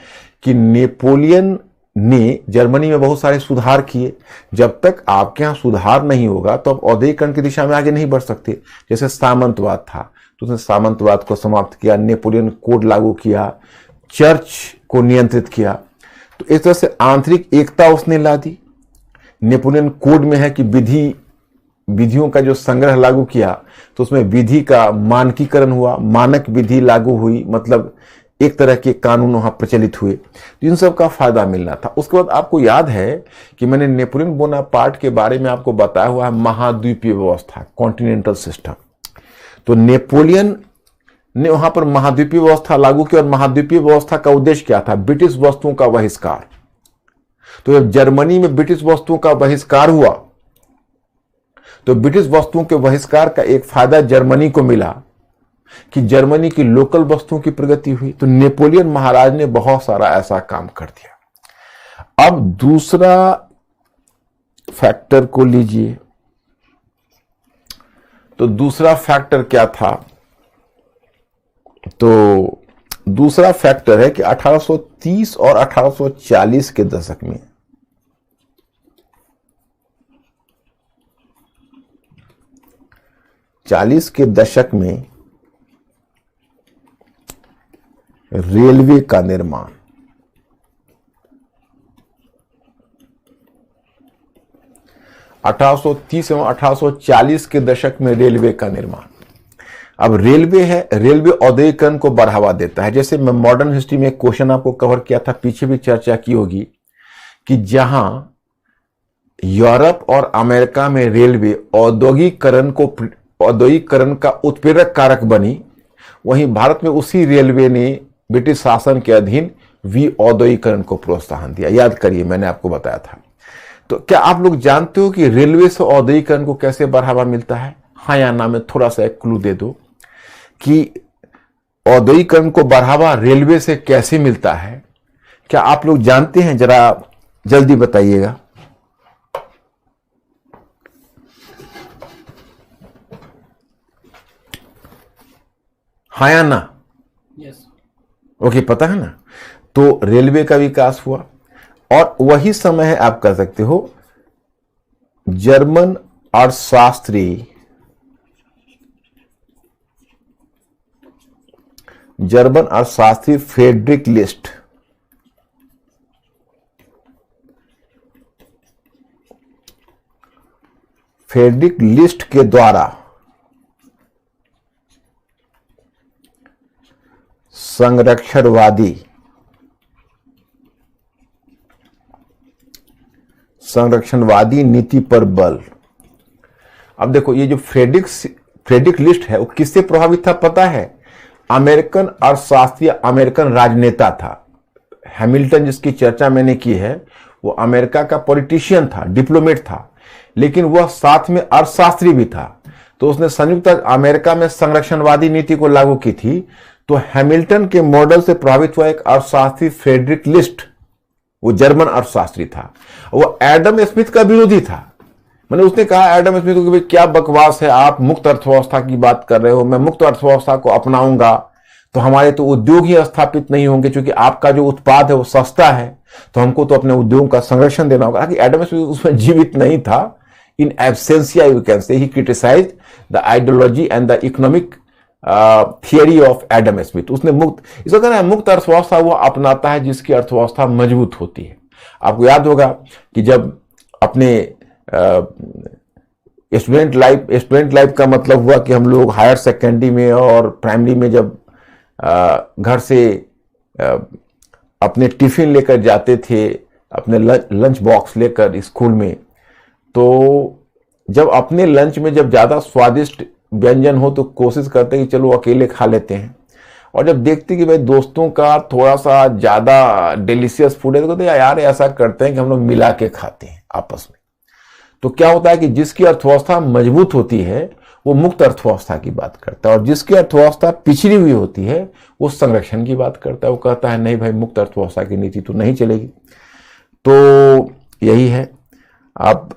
कि नेपोलियन ने जर्मनी में बहुत सारे सुधार किए। जब तक आपके यहाँ सुधार नहीं होगा तो आप औद्योगिकरण की दिशा में आगे नहीं बढ़ सकते। जैसे सामंतवाद था, तो उसने सामंतवाद को समाप्त किया, नेपोलियन कोड लागू किया, चर्च को नियंत्रित किया। तो इस तरह से आंतरिक एकता उसने ला दी। नेपोलियन कोड में है कि विधियों का जो संग्रह लागू किया, तो उसमें विधि का मानकीकरण हुआ, मानक विधि लागू हुई, मतलब एक तरह के कानून वहां प्रचलित हुए। तो इन सब का फायदा मिलना था। उसके बाद आपको याद है कि मैंने नेपोलियन बोनापार्ट के बारे में आपको बताया हुआ है महाद्वीपीय व्यवस्था, कॉन्टिनेंटल सिस्टम। तो नेपोलियन ने वहां पर महाद्वीपीय व्यवस्था लागू की, और महाद्वीपीय व्यवस्था का उद्देश्य क्या था, ब्रिटिश वस्तुओं का बहिष्कार। तो जब जर्मनी में ब्रिटिश वस्तुओं का बहिष्कार हुआ, तो ब्रिटिश वस्तुओं के बहिष्कार का एक फायदा जर्मनी को मिला कि जर्मनी की लोकल वस्तुओं की प्रगति हुई। तो नेपोलियन महाराज ने बहुत सारा ऐसा काम कर दिया। अब दूसरा फैक्टर को लीजिए, तो दूसरा फैक्टर क्या था, तो दूसरा फैक्टर है कि 1830 और 1840 के दशक में रेलवे का निर्माण, अठारह सौ 30 एवं 1840 के दशक में रेलवे का निर्माण। अब रेलवे है, रेलवे औद्योगिकरण को बढ़ावा देता है। जैसे मैं मॉडर्न हिस्ट्री में एक क्वेश्चन आपको कवर किया था, पीछे भी चर्चा की होगी, कि जहां यूरोप और अमेरिका में रेलवे औद्योगिकरण का उत्प्रेरक कारक बनी, वहीं भारत में उसी रेलवे ने ब्रिटिश शासन के अधीन औद्योगिकरण को प्रोत्साहन दिया। याद करिए, मैंने आपको बताया था। तो क्या आप लोग जानते हो कि रेलवे से औद्योगिकरण को कैसे बढ़ावा मिलता है? हाँ या ना में थोड़ा सा एक क्लू दे दो कि औद्योगिकरण को बढ़ावा रेलवे से कैसे मिलता है। क्या आप लोग जानते हैं? जरा जल्दी बताइएगा। हाँ या ना? यस। ओके, पता है ना। तो रेलवे का विकास हुआ, और वही समय है, आप कह सकते हो, जर्मन अर्थशास्त्री फ्रेडरिक लिस्ट के द्वारा संरक्षणवादी नीति पर बल। अब देखो, ये जो फ्रेडरिक लिस्ट है वो किससे प्रभावित था पता है? अमेरिकन अर्थशास्त्री, अमेरिकन राजनेता था। हैमिल्टन, जिसकी चर्चा मैंने की है, वो अमेरिका का पॉलिटिशियन था, डिप्लोमेट था, लेकिन वह साथ में अर्थशास्त्री भी था। तो उसने संयुक्त अमेरिका में संरक्षणवादी नीति को लागू की थी। तो हैमिल्टन के मॉडल से प्रभावित हुआ एक अर्थशास्त्री फ्रेडरिक लिस्ट, वो जर्मन अर्थशास्त्री था, वो एडम स्मिथ का विरोधी था। मैंने उसने कहा एडम स्मिथ को कि भाई क्या बकवास है, आप मुक्त अर्थव्यवस्था की बात कर रहे हो, मैं मुक्त अर्थव्यवस्था को अपनाऊंगा तो हमारे तो उद्योग ही स्थापित नहीं होंगे, क्योंकि आपका जो उत्पाद है वो सस्ता है, तो हमको तो अपने उद्योग का संरक्षण देना होगा। कि एडम स्मिथ उसमें जीवित नहीं था, इन एब्सेंसिया you can say he criticised the ideology and the economic theory of Adam Smith. उसने इसको कहना है मुक्त अर्थव्यवस्था वो अपनाता है जिसकी अर्थव्यवस्था मजबूत होती है। आपको याद होगा कि जब अपने स्टूडेंट लाइफ का मतलब हुआ कि हम लोग हायर सेकेंडरी में और प्राइमरी में जब घर से अपने टिफिन लेकर जाते थे, अपने लंच बॉक्स लेकर स्कूल में, तो जब अपने लंच में जब ज्यादा स्वादिष्ट व्यंजन हो तो कोशिश करते कि चलो अकेले खा लेते हैं, और जब देखते कि भाई दोस्तों का थोड़ा सा ज्यादा डिलीशियस फूड है तो कहते यार ऐसा करते हैं कि हम लोग मिला के खाते हैं आपस में। तो क्या होता है कि जिसकी अर्थव्यवस्था मजबूत होती है वो मुक्त अर्थव्यवस्था की बात करता है, और जिसकी अर्थव्यवस्था पिछड़ी हुई होती है वो संरक्षण की बात करता है। वो कहता है नहीं भाई मुक्त अर्थव्यवस्था की नीति तो नहीं चलेगी। तो यही है। अब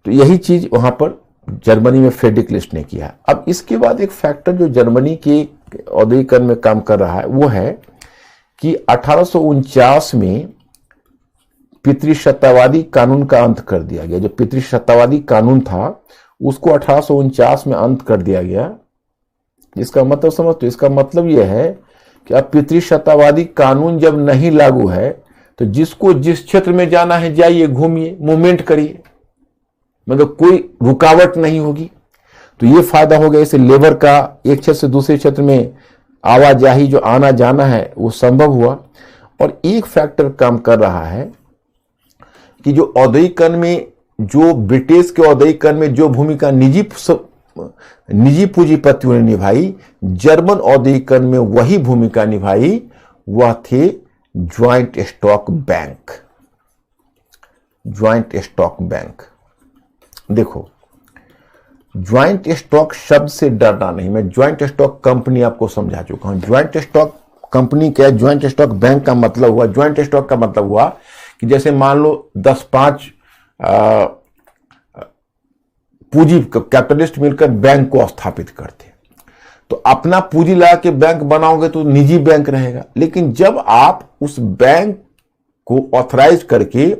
तो यही चीज वहां पर जर्मनी में फ्रेडरिक लिस्ट ने किया। अब इसके बाद एक फैक्टर जो जर्मनी के औद्योगिकरण में काम कर रहा है वो है कि 1849 में पितृसत्तावादी कानून का अंत कर दिया गया। जो पितृसत्तावादी कानून था उसको 1849 में अंत कर दिया गया। इसका मतलब समझ, तो इसका मतलब यह है कि अब पितृसत्तावादी कानून जब नहीं लागू है तो जिसको जिस क्षेत्र में जाना है जाइए, घूमिए, मूवमेंट करिए, मतलब कोई रुकावट नहीं होगी। तो ये फायदा हो गया। इससे लेबर का एक क्षेत्र से दूसरे क्षेत्र में आवाजाही, जो आना जाना है, वो संभव हुआ। और एक फैक्टर काम कर रहा है कि जो औद्योगिकरण में, जो ब्रिटिश के औद्योगिकरण में जो भूमिका निजी पूंजीपतियों ने निभाई, जर्मन औद्योगिकरण में वही भूमिका निभाई, वह थे joint stock bank. Joint stock bank, देखो ज्वाइंट स्टॉक शब्द से डरना नहीं, मैं ज्वाइंट स्टॉक कंपनी आपको समझा चुका हूं। ज्वाइंट स्टॉक कंपनी क्या है, ज्वाइंट स्टॉक बैंक का मतलब हुआ, ज्वाइंट स्टॉक का मतलब हुआ कि जैसे मान लो 10-5 पूंजी कैपिटलिस्ट मिलकर बैंक को स्थापित करते, तो अपना पूंजी लगा के बैंक बनाओगे तो निजी बैंक रहेगा। लेकिन जब आप उस बैंक को ऑथराइज करके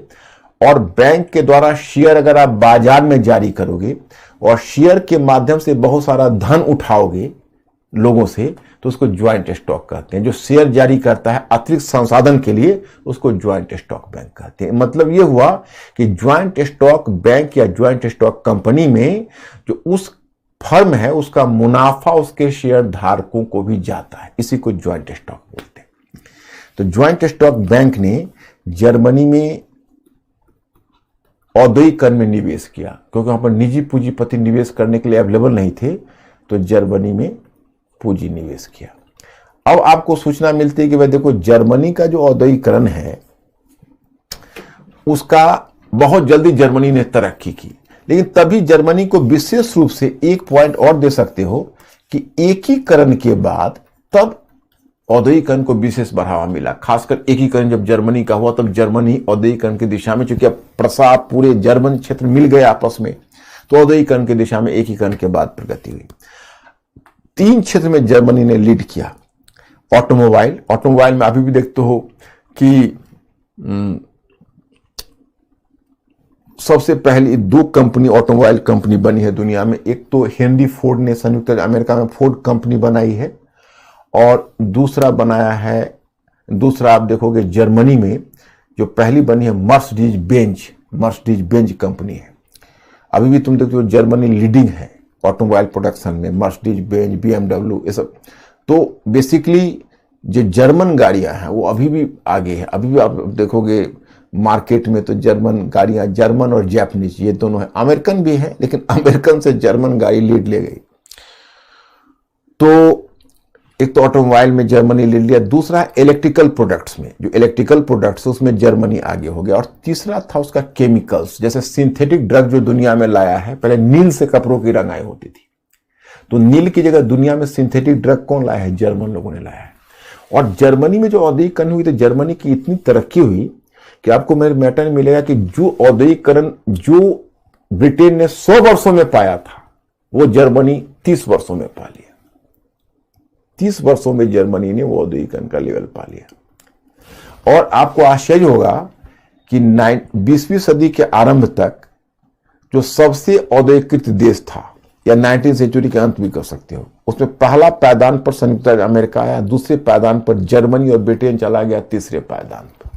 और बैंक के द्वारा शेयर अगर आप बाजार में जारी करोगे और शेयर के माध्यम से बहुत सारा धन उठाओगे लोगों से, तो उसको ज्वाइंट स्टॉक कहते हैं। जो शेयर जारी करता है अतिरिक्त संसाधन के लिए, उसको ज्वाइंट स्टॉक बैंक कहते हैं। मतलब यह हुआ कि ज्वाइंट स्टॉक बैंक या ज्वाइंट स्टॉक कंपनी में जो उस फर्म है उसका मुनाफा उसके शेयर धारकों को भी जाता है, इसी को ज्वाइंट स्टॉक बोलते हैं। तो ज्वाइंट स्टॉक बैंक ने जर्मनी में औद्योगिकरण में निवेश किया, क्योंकि वहां पर निजी पूंजीपति निवेश करने के लिए अवेलेबल नहीं थे, तो जर्मनी में पूंजी निवेश किया। अब आपको सूचना मिलती है कि भाई देखो जर्मनी का जो औद्योगिकरण है उसका बहुत जल्दी जर्मनी ने तरक्की की। लेकिन तभी जर्मनी को विशेष रूप से एक पॉइंट और दे सकते हो कि एकीकरण के बाद तब औद्योगिकरण को विशेष बढ़ावा मिला। खासकर एकीकरण जब जर्मनी का हुआ तब जर्मनी औद्योगिकरण की दिशा में, चूंकि अब प्रसार पूरे जर्मन क्षेत्र मिल गए आपस में, तो औद्योगिकरण की दिशा में एकीकरण के बाद प्रगति हुई। 3 क्षेत्र में जर्मनी ने लीड किया। ऑटोमोबाइल में अभी भी देखते हो कि सबसे पहली 2 कंपनी ऑटोमोबाइल कंपनी बनी है दुनिया में। एक तो हेनरी फोर्ड ने संयुक्त अमेरिका में फोर्ड कंपनी बनाई है, और दूसरा आप देखोगे जर्मनी में जो पहली बनी है मर्सिडीज बेंज कंपनी है। अभी भी तुम देखते हो जर्मनी लीडिंग है ऑटोमोबाइल प्रोडक्शन में, मर्सिडीज बेंज, BMW, ये सब। तो बेसिकली जो जर्मन गाड़ियां हैं वो अभी भी आगे है। अभी भी आप देखोगे मार्केट में तो जर्मन गाड़ियां, जर्मन और जापानीज ये दोनों है। अमेरिकन भी है, लेकिन अमेरिकन से जर्मन गाड़ी लीड ले गई। तो एक तो ऑटोमोबाइल में जर्मनी ले लिया, दूसरा इलेक्ट्रिकल प्रोडक्ट्स में, जो इलेक्ट्रिकल प्रोडक्ट्स उसमें जर्मनी आगे हो गया, और तीसरा था उसका केमिकल्स, जैसे सिंथेटिक ड्रग जो दुनिया में लाया है। पहले नील से कपड़ों की रंगाई होती थी, तो नील की जगह दुनिया में सिंथेटिक ड्रग कौन लाया है? जर्मन लोगों ने लाया है। और जर्मनी में जो औद्योगिकरण हुई, तो जर्मनी की इतनी तरक्की हुई कि आपको मेरे मैटर में मिलेगा कि जो औद्योगिकरण जो ब्रिटेन ने 100 वर्षों में पाया था, वो जर्मनी 30 वर्षों में पा लिया। 30 वर्षों में जर्मनी ने वो औद्योगिकरण का लेवल पा लिया। और आपको आश्चर्य होगा कि 20वीं सदी के आरंभ तक जो सबसे औद्योगिकृत देश था, या 19वीं सेंचुरी के अंत भी कर सकते हो, उसमें पहला पायदान पर संयुक्त राज्य अमेरिका आया, दूसरे पायदान पर जर्मनी, और ब्रिटेन चला गया तीसरे पायदान पर।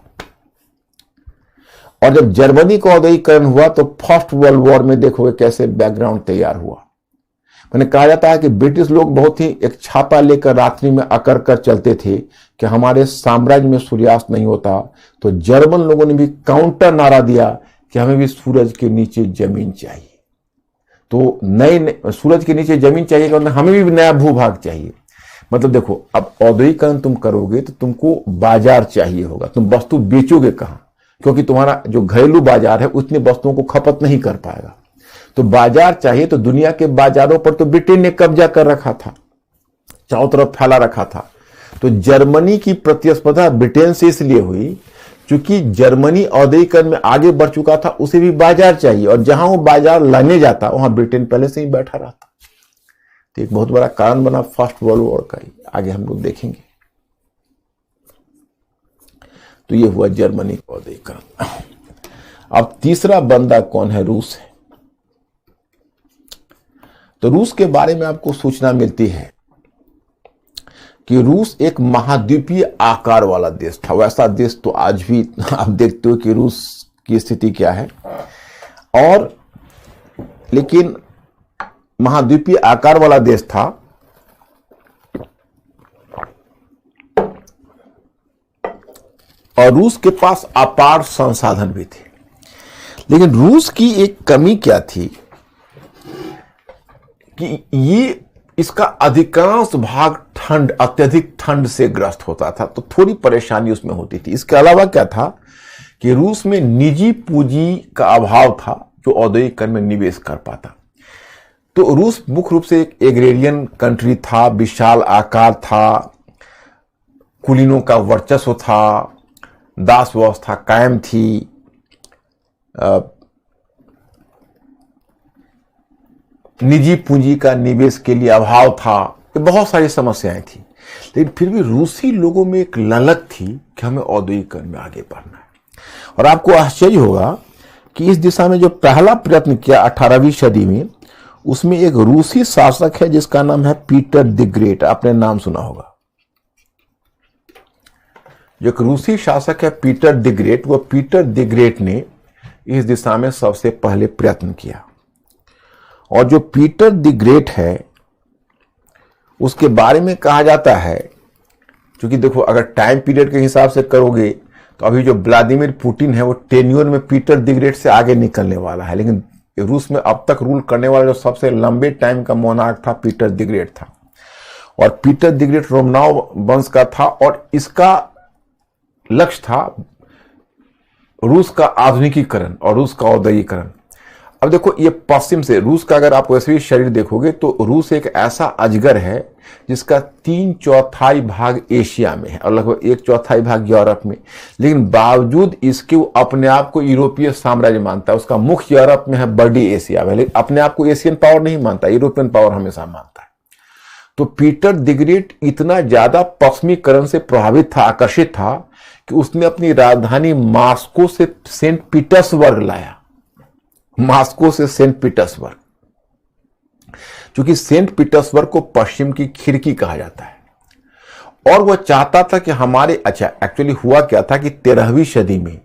और जब जर्मनी का औद्योगिकरण हुआ तो फर्स्ट वर्ल्ड वॉर में देखोगे कैसे बैकग्राउंड तैयार हुआ। मैंने कहा जाता है कि ब्रिटिश लोग बहुत ही एक छापा लेकर रात्रि में अकर कर चलते थे कि हमारे साम्राज्य में सूर्यास्त नहीं होता, तो जर्मन लोगों ने भी काउंटर नारा दिया कि हमें भी सूरज के नीचे जमीन चाहिए। तो नए सूरज के नीचे जमीन चाहिए, हमें भी नया भूभाग चाहिए। मतलब देखो, अब औद्योगिकरण तुम करोगे तो तुमको बाजार चाहिए होगा, तुम वस्तु बेचोगे कहां? क्योंकि तुम्हारा जो घरेलू बाजार है उतनी वस्तुओं को खपत नहीं कर पाएगा, तो बाजार चाहिए। तो दुनिया के बाजारों पर तो ब्रिटेन ने कब्जा कर रखा था, चारों तरफ फैला रखा था। तो जर्मनी की प्रतिस्पर्धा ब्रिटेन से इसलिए हुई क्योंकि जर्मनी औद्योगिकरण में आगे बढ़ चुका था, उसे भी बाजार चाहिए, और जहां वो बाजार लाने जाता वहां ब्रिटेन पहले से ही बैठा रहता। तो एक बहुत बड़ा कारण बना फर्स्ट वर्ल्ड वॉर का ही, आगे हम लोग देखेंगे। तो ये हुआ जर्मनी का औद्योगिकरण। अब तीसरा बंदा कौन है? रूस है। तो रूस के बारे में आपको सूचना मिलती है कि रूस एक महाद्वीपीय आकार वाला देश था। वैसा देश तो आज भी आप देखते हो कि रूस की स्थिति क्या है, और लेकिन महाद्वीपीय आकार वाला देश था। और रूस के पास अपार संसाधन भी थे, लेकिन रूस की एक कमी क्या थी कि ये इसका अधिकांश भाग ठंड, अत्यधिक ठंड से ग्रस्त होता था, तो थोड़ी परेशानी उसमें होती थी। इसके अलावा क्या था कि रूस में निजी पूंजी का अभाव था जो औद्योगिकरण में निवेश कर पाता। तो रूस मुख्य रूप से एक एग्रेरियन कंट्री था, विशाल आकार था, कुलीनों का वर्चस्व था, दास व्यवस्था कायम थी, निजी पूंजी का निवेश के लिए अभाव था, बहुत सारी समस्याएं थी। लेकिन फिर भी रूसी लोगों में एक ललक थी कि हमें औद्योगिकरण में आगे बढ़ना है। और आपको आश्चर्य होगा कि इस दिशा में जो पहला प्रयत्न किया 18वीं सदी में, उसमें एक रूसी शासक है जिसका नाम है पीटर द ग्रेट। आपने नाम सुना होगा। जो एक रूसी शासक है पीटर द ग्रेट, वो पीटर द ग्रेट ने इस दिशा में सबसे पहले प्रयत्न किया। और जो पीटर द ग्रेट है उसके बारे में कहा जाता है, क्योंकि देखो अगर टाइम पीरियड के हिसाब से करोगे तो अभी जो व्लादिमीर पुतिन है वो टेन्योर में पीटर द ग्रेट से आगे निकलने वाला है, लेकिन रूस में अब तक रूल करने वाला जो सबसे लंबे टाइम का मोनार्क था पीटर द ग्रेट था। और पीटर द ग्रेट रोमनाव वंश का था, और इसका लक्ष्य था रूस का आधुनिकीकरण और रूस का औद्योगिकरण। अब देखो ये पश्चिम से रूस का, अगर आप वैसे ही शरीर देखोगे तो रूस एक ऐसा अजगर है जिसका 3/4 भाग एशिया में है और लगभग 1/4 भाग यूरोप में, लेकिन बावजूद इसके वो अपने आप को यूरोपीय साम्राज्य मानता है। उसका मुख्य यूरोप में है, बड़ी एशिया में, लेकिन अपने आप को एशियन पावर नहीं मानता, यूरोपियन पावर हमेशा मानता है। तो पीटर द ग्रेट इतना ज्यादा पश्चिमीकरण से प्रभावित था, आकर्षित था, कि उसने अपनी राजधानी मॉस्को से सेंट पीटर्सबर्ग लाया। मॉस्को से सेंट पीटर्सबर्ग, क्योंकि सेंट पीटर्सबर्ग को पश्चिम की खिड़की कहा जाता है। और वह चाहता था कि हमारे, अच्छा एक्चुअली हुआ क्या था कि 13वीं सदी में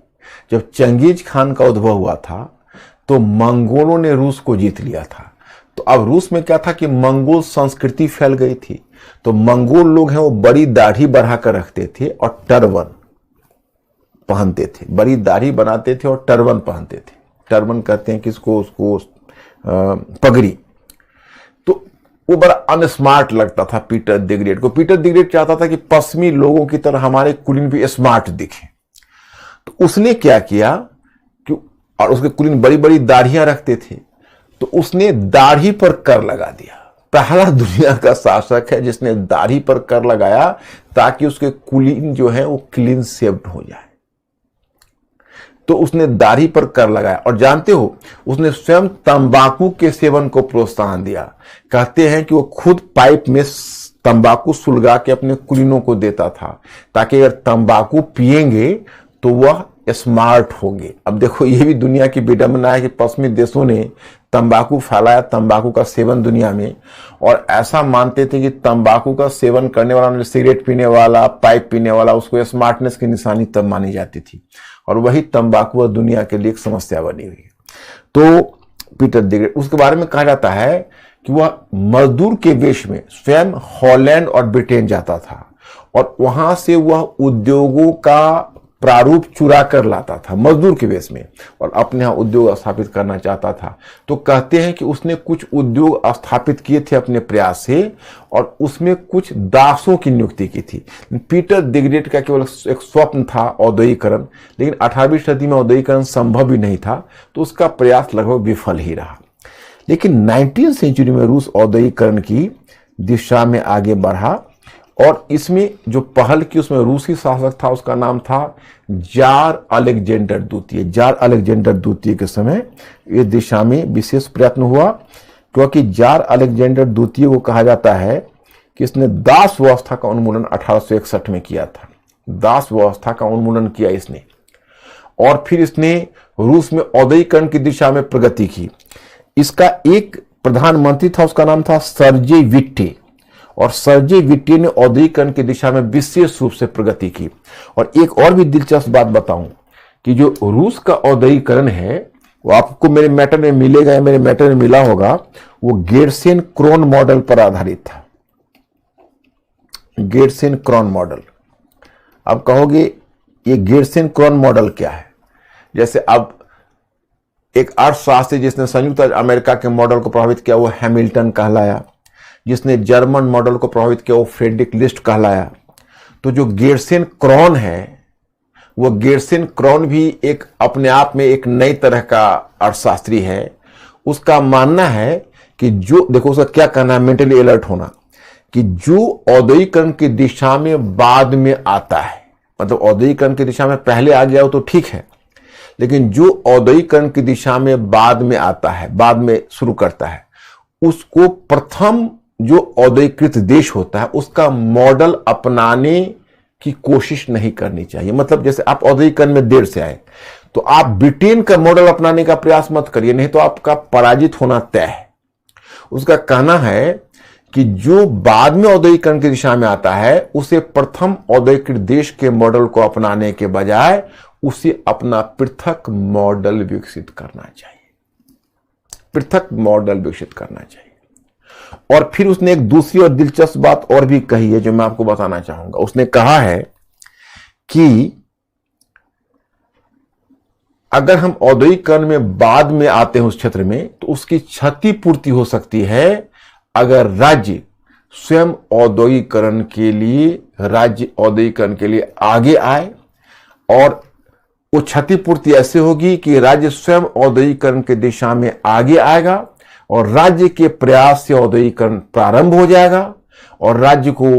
जब चंगेज खान का उद्भव हुआ था तो मंगोलों ने रूस को जीत लिया था। तो अब रूस में क्या था कि मंगोल संस्कृति फैल गई थी। तो मंगोल लोग हैं वो बड़ी दाढ़ी बढ़ाकर रखते थे और टर्बन पहनते थे, बड़ी दाढ़ी बनाते थे और टर्बन पहनते थे। टर्बन कहते हैं किसको, उसको पगड़ी। तो वो बड़ा अनस्मार्ट लगता था पीटर द ग्रेट को। पीटर द ग्रेट चाहता था कि पश्चिमी लोगों की तरह हमारे कुलीन भी स्मार्ट दिखे। तो उसने क्या किया कि, और उसके कुलीन बड़ी बड़ी दाढ़ियां रखते थे, तो उसने दाढ़ी पर कर लगा दिया। पहला दुनिया का शासक है जिसने दाढ़ी पर कर लगाया ताकि उसके कुलीन जो है वो क्लीन शेव्ड हो जाए। तो उसने दाढ़ी पर कर लगाया। और जानते हो, उसने स्वयं तंबाकू के सेवन को प्रोत्साहन दिया। कहते हैं कि वो खुद पाइप में तंबाकू सुलगा के अपने कुलीनों को देता था ताकि अगर तंबाकू पिएंगे तो वह स्मार्ट होंगे। अब देखो, ये भी दुनिया की विडंबना है कि पश्चिमी देशों ने तंबाकू फैलाया, तंबाकू का सेवन दुनिया में, और ऐसा मानते थे कि तंबाकू का सेवन करने वाला, सिगरेट पीने वाला, पाइप पीने वाला, उसको स्मार्टनेस की निशानी तब मानी जाती थी। और वही तंबाकू दुनिया के लिए एक समस्या बनी हुई है। तो पीटर द ग्रेट, उसके बारे में कहा जाता है कि वह मजदूर के वेश में स्वयं हॉलैंड और ब्रिटेन जाता था और वहां से वह उद्योगों का प्रारूप चुरा कर लाता था मजदूर के वेश में, और अपने यहाँ उद्योग स्थापित करना चाहता था। तो कहते हैं कि उसने कुछ उद्योग स्थापित किए थे अपने प्रयास से, और उसमें कुछ दासों की नियुक्ति की थी। पीटर द ग्रेट का केवल एक स्वप्न था औद्योगिकरण, लेकिन 18वीं सदी में औद्योगिकरण संभव भी नहीं था, तो उसका प्रयास लगभग विफल ही रहा। लेकिन 19वीं सेंचुरी में रूस औद्योगिकरण की दिशा में आगे बढ़ा, और इसमें जो पहल की उसमें रूसी शासक था, उसका नाम था जार अलेक्जेंडर द्वितीय। जार अलेक्जेंडर द्वितीय के समय इस दिशा में विशेष प्रयत्न हुआ, क्योंकि जार अलेक्जेंडर द्वितीय को कहा जाता है कि इसने दास व्यवस्था का उन्मूलन 1861 में किया था। दास व्यवस्था का उन्मूलन किया इसने, और फिर इसने रूस में औद्योगिकरण की दिशा में प्रगति की। इसका एक प्रधानमंत्री था, उसका नाम था सर्जेई विट्टे, और सर्जेई विट्टे ने औद्योगिकरण की दिशा में विशेष रूप से प्रगति की। और एक और भी दिलचस्प बात बताऊं कि जो रूस का औद्योगिकरण है वो आपको मेरे मैटर में मिलेगा या मेरे मैटर में मिला होगा, वो गेर्सेन क्रोन मॉडल पर आधारित था। गेर्सेन क्रोन मॉडल। अब कहोगे ये गेर्सेन क्रोन मॉडल क्या है? जैसे अब एक अर्थशास्त्री जिसने संयुक्त अमेरिका के मॉडल को प्रभावित किया वो हैमिल्टन कहलाया, जिसने जर्मन मॉडल को प्रभावित किया वो फ्रेडरिक लिस्ट कहलाया। तो जो गेर्सेन क्रोन है, वो गेर्सेन क्रोन भी एक अपने आप में एक नई तरह का अर्थशास्त्री है। उसका मानना है कि जो, देखो उसका क्या कहना है, मेंटली अलर्ट होना, कि जो औद्योगिकरण की दिशा में बाद में आता है, मतलब औद्योगिकरण की दिशा में पहले आ गया हो तो ठीक है, लेकिन जो औद्योगिकरण की दिशा में बाद में आता है, बाद में शुरू करता है, उसको प्रथम जो औद्योगिकृत देश होता है उसका मॉडल अपनाने की कोशिश नहीं करनी चाहिए। मतलब जैसे आप औद्योगिकरण में देर से आए तो आप ब्रिटेन का मॉडल अपनाने का प्रयास मत करिए, नहीं तो आपका पराजित होना तय है। उसका कहना है कि जो बाद में औद्योगिकरण की दिशा में आता है उसे प्रथम औद्योगिकृत देश के मॉडल को अपनाने के बजाय उसे अपना पृथक मॉडल विकसित करना चाहिए, पृथक मॉडल विकसित करना चाहिए। और फिर उसने एक दूसरी और दिलचस्प बात और भी कही है जो मैं आपको बताना चाहूंगा। उसने कहा है कि अगर हम औद्योगिकरण में बाद में आते हैं उस क्षेत्र में तो उसकी क्षतिपूर्ति हो सकती है अगर राज्य स्वयं औद्योगिकरण के लिए आगे आए, और वो क्षतिपूर्ति ऐसे होगी कि राज्य स्वयं औद्योगिकरण की दिशा में आगे आएगा और राज्य के प्रयास से औद्योगिकरण प्रारंभ हो जाएगा, और राज्य को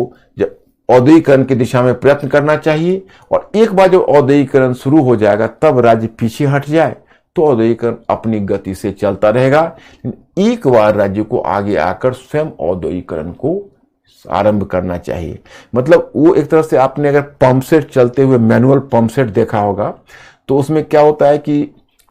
औद्योगिकरण की दिशा में प्रयत्न करना चाहिए। और एक बार जब औद्योगिकरण शुरू हो जाएगा तब राज्य पीछे हट जाए तो औद्योगिकरण अपनी गति से चलता रहेगा। एक बार राज्य को आगे आकर स्वयं औद्योगिकरण को आरंभ करना चाहिए। मतलब वो एक तरह से आपने अगर पंप सेट चलते हुए मैनुअल पंप सेट देखा होगा तो उसमें क्या होता है कि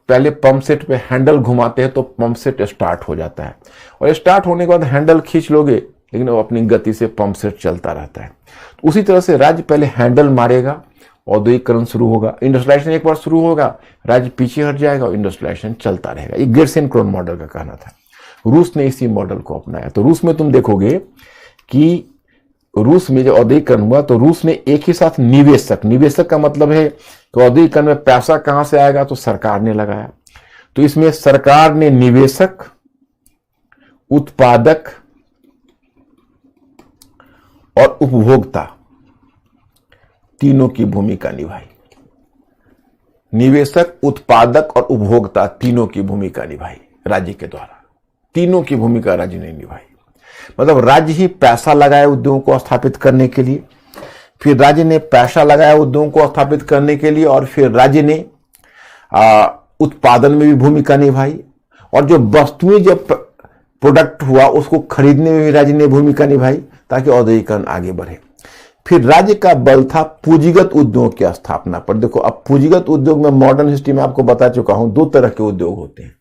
पहले पंप सेट पे हैंडल घुमाते हैं तो पंप सेट स्टार्ट हो जाता है, और स्टार्ट होने के बाद हैंडल खींच लोगे लेकिन वो अपनी गति से पंप सेट चलता रहता है। तो उसी तरह से राज्य पहले हैंडल मारेगा, औद्योगिकरण शुरू होगा, इंडस्ट्रियलाइजेशन एक बार शुरू होगा, राज्य पीछे हट जाएगा और इंडस्ट्रियलाइजेशन चलता रहेगा। ये गेर्सेन क्रोन मॉडल का कहना था। रूस ने इसी मॉडल को अपनाया। तो रूस में तुम देखोगे कि रूस में जब औद्योगिकरण हुआ तो रूस ने एक ही साथ निवेशक का मतलब है कि औद्योगिकरण में पैसा कहां से आएगा, तो सरकार ने लगाया। तो इसमें सरकार ने निवेशक, उत्पादक और उपभोक्ता तीनों की भूमिका निभाई। निवेशक, उत्पादक और उपभोक्ता तीनों की भूमिका निभाई राज्य के द्वारा। तीनों की भूमिका राज्य ने निभाई। मतलब राज्य ही पैसा लगाया उद्योगों को स्थापित करने के लिए, फिर राज्य ने पैसा लगाया उद्योगों को स्थापित करने के लिए, और फिर राज्य ने उत्पादन में भी भूमिका निभाई, और जो वस्तुएं जब प्रोडक्ट हुआ उसको खरीदने में भी राज्य ने भूमिका निभाई ताकि औद्योगिकरण आगे बढ़े। फिर राज्य का बल था पूंजीगत उद्योग की स्थापना पर। देखो, अब पूंजीगत उद्योग में मॉडर्न हिस्ट्री में आपको बता चुका हूं, दो तरह के उद्योग होते हैं।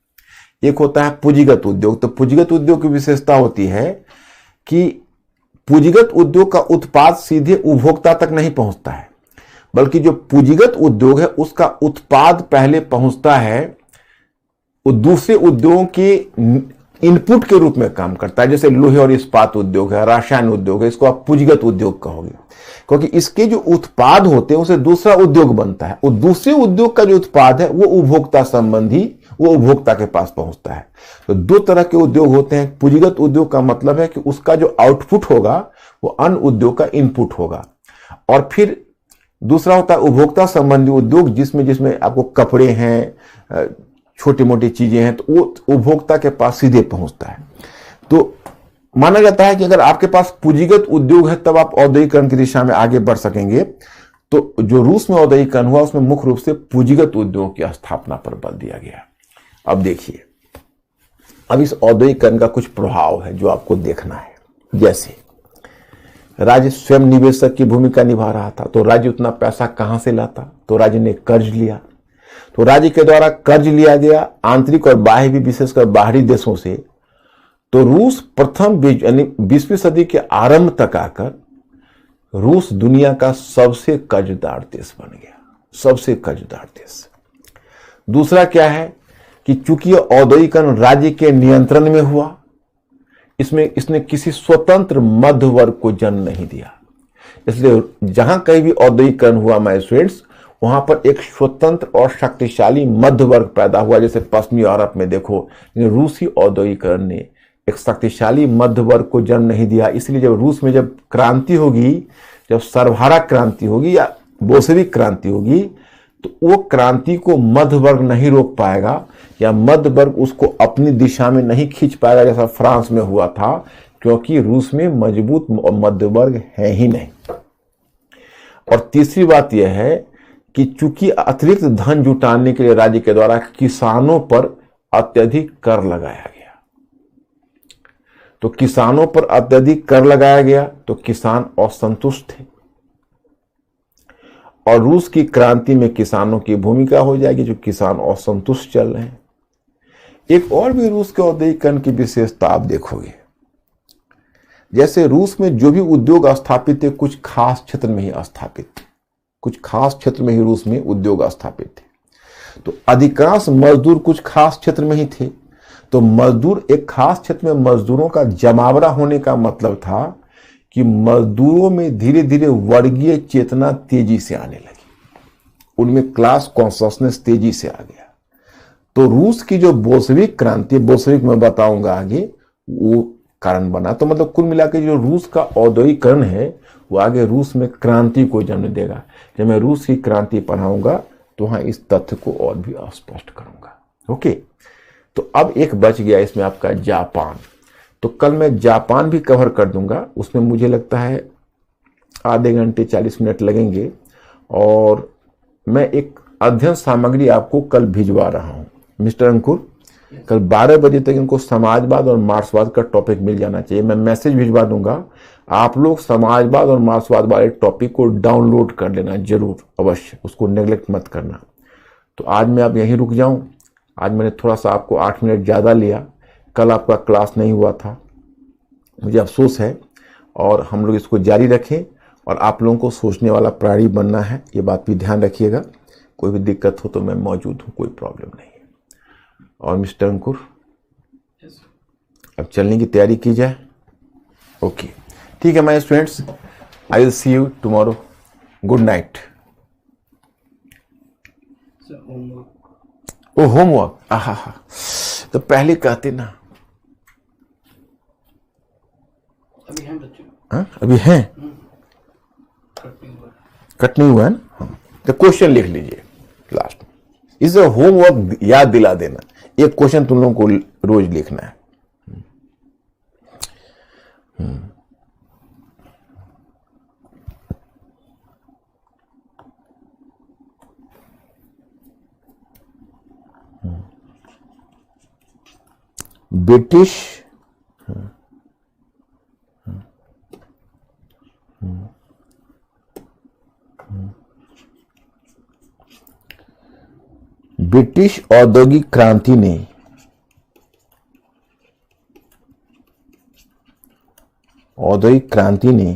एक होता है पूंजीगत उद्योग। तो पूंजीगत उद्योग की विशेषता होती है कि पूंजीगत उद्योग का उत्पाद सीधे उपभोक्ता तक नहीं पहुंचता है, बल्कि जो पूंजीगत उद्योग है उसका उत्पाद पहले पहुंचता है, वो दूसरे उद्योगों के इनपुट के रूप में काम करता है। जैसे लोहे और इस्पात उद्योग है, रसायन उद्योग है, इसको आप पूंजीगत उद्योग कहोगे, क्योंकि इसके जो उत्पाद होते हैं उसे दूसरा उद्योग बनता है, और दूसरे उद्योग का जो उत्पाद है वो उपभोक्ता संबंधी, वो उपभोक्ता के पास पहुंचता है। तो दो तरह के उद्योग होते हैं। पूंजीगत उद्योग का मतलब है कि उसका जो आउटपुट होगा वो अन्य उद्योग का इनपुट होगा, और फिर दूसरा होता है उपभोक्ता संबंधी उद्योग, जिसमें आपको कपड़े हैं, छोटी मोटी चीजें हैं, तो वो उपभोक्ता के पास सीधे पहुंचता है। तो माना जाता है कि अगर आपके पास पूंजीगत उद्योग है तब आप औद्योगिकरण की दिशा में आगे बढ़ सकेंगे। तो जो रूस में औद्योगिकरण हुआ उसमें मुख्य रूप से पूंजीगत उद्योग की स्थापना पर बल दिया गया। अब देखिए, अब इस औद्योगिकरण का कुछ प्रभाव है जो आपको देखना है। जैसे राज्य स्वयं निवेशक की भूमिका निभा रहा था, तो राज्य उतना पैसा कहां से लाता? तो राज्य ने कर्ज लिया। तो राज्य के द्वारा कर्ज लिया गया, आंतरिक और बाह्य भी, विशेषकर बाहरी देशों से। तो रूस प्रथम यानी 20वीं सदी के आरंभ तक आकर रूस दुनिया का सबसे कर्जदार देश बन गया, सबसे कर्जदार देश। दूसरा क्या है कि चूंकि औद्योगिकरण राज्य के नियंत्रण में हुआ, इसने किसी स्वतंत्र मध्य वर्ग को जन्म नहीं दिया। इसलिए जहां कहीं भी औद्योगिकरण हुआ माय स्टूडेंट्स, वहां पर एक स्वतंत्र और शक्तिशाली मध्य वर्ग पैदा हुआ। जैसे पश्चिमी यूरोप में देखो, रूसी औद्योगिकरण ने एक शक्तिशाली मध्य वर्ग को जन्म नहीं दिया। इसलिए जब रूस में जब क्रांति होगी, जब सर्वहारा क्रांति होगी या बोल्शेविक क्रांति होगी, तो वो क्रांति को मध्य वर्ग नहीं रोक पाएगा, या मध्य वर्ग उसको अपनी दिशा में नहीं खींच पाएगा जैसा फ्रांस में हुआ था, क्योंकि रूस में मजबूत मध्य वर्ग है ही नहीं। और तीसरी बात यह है कि चूंकि अतिरिक्त धन जुटाने के लिए राज्य के द्वारा किसानों पर अत्यधिक कर लगाया गया, तो किसानों पर अत्यधिक कर लगाया गया तो किसान असंतुष्ट थे, और रूस की क्रांति में किसानों की भूमिका हो जाएगी, जो किसान असंतुष्ट चल रहे हैं। एक और भी रूस के औद्योगिकरण की विशेषता आप देखोगे। जैसे रूस में जो भी उद्योग स्थापित थे, कुछ खास क्षेत्र में ही स्थापित थे, कुछ खास क्षेत्र में ही रूस में उद्योग स्थापित थे। तो अधिकांश मजदूर कुछ खास क्षेत्र में ही थे। तो मजदूर, एक खास क्षेत्र में मजदूरों का जमावड़ा होने का मतलब था कि मजदूरों में धीरे धीरे वर्गीय चेतना तेजी से आने लगी, उनमें क्लास कॉन्शसनेस तेजी से आ गया। तो रूस की जो बोल्शेविक क्रांति, बोल्शेविक मैं बताऊंगा आगे, वो कारण बना। तो मतलब कुल मिलाकर जो रूस का औद्योगिकरण है वो आगे रूस में क्रांति को जन्म देगा। जब मैं रूस की क्रांति पढ़ाऊंगा तो वहां इस तथ्य को और भी स्पष्ट करूंगा। ओके, तो अब एक बच गया इसमें आपका जापान। तो कल मैं जापान भी कवर कर दूंगा, उसमें मुझे लगता है आधे घंटे 40 मिनट लगेंगे, और मैं एक अध्ययन सामग्री आपको कल भिजवा रहा हूं। मिस्टर अंकुर, कल 12 बजे तक इनको समाजवाद और मार्क्सवाद का टॉपिक मिल जाना चाहिए। मैं मैसेज भिजवा दूंगा, आप लोग समाजवाद और मार्क्सवाद वाले टॉपिक को डाउनलोड कर लेना जरूर, अवश्य, उसको नेग्लेक्ट मत करना। तो आज मैं अब यहीं रुक जाऊं। आज मैंने थोड़ा सा आपको 8 मिनट ज़्यादा लिया, कल आपका क्लास नहीं हुआ था, मुझे अफसोस है। और हम लोग इसको जारी रखें, और आप लोगों को सोचने वाला प्राणी बनना है, ये बात भी ध्यान रखिएगा। कोई भी दिक्कत हो तो मैं मौजूद हूँ, कोई प्रॉब्लम नहीं है। और मिस्टर अंकुर, अब चलने की तैयारी की जाए। ओके, ठीक है my students, I will see you tomorrow. Good night. Oh homework, आहा, तो पहले कहते ना। अभी हम बच्चों हाँ, अभी है, कट नहीं हुआ। कट नहीं हुआ है ना। हाँ, तो क्वेश्चन लिख लीजिए लास्ट में, इसे होमवर्क याद दिला देना, एक क्वेश्चन तुम लोगों को रोज लिखना है। ब्रिटिश ब्रिटिश औद्योगिक क्रांति ने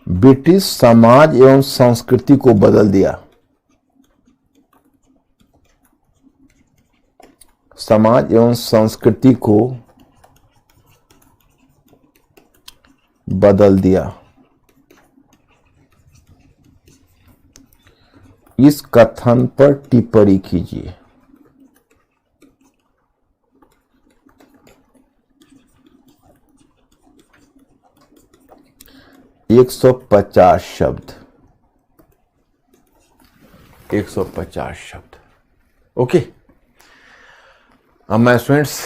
ब्रिटिश समाज एवं संस्कृति को बदल दिया। समाज एवं संस्कृति को बदल दिया। इस कथन पर टिप्पणी कीजिए। एक 150 शब्द, 150 शब्द। ओके, अब मैं स्टूडेंट्स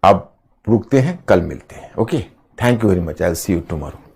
अब रुकते हैं, कल मिलते हैं। Okay, thank you very much, I will see you tomorrow.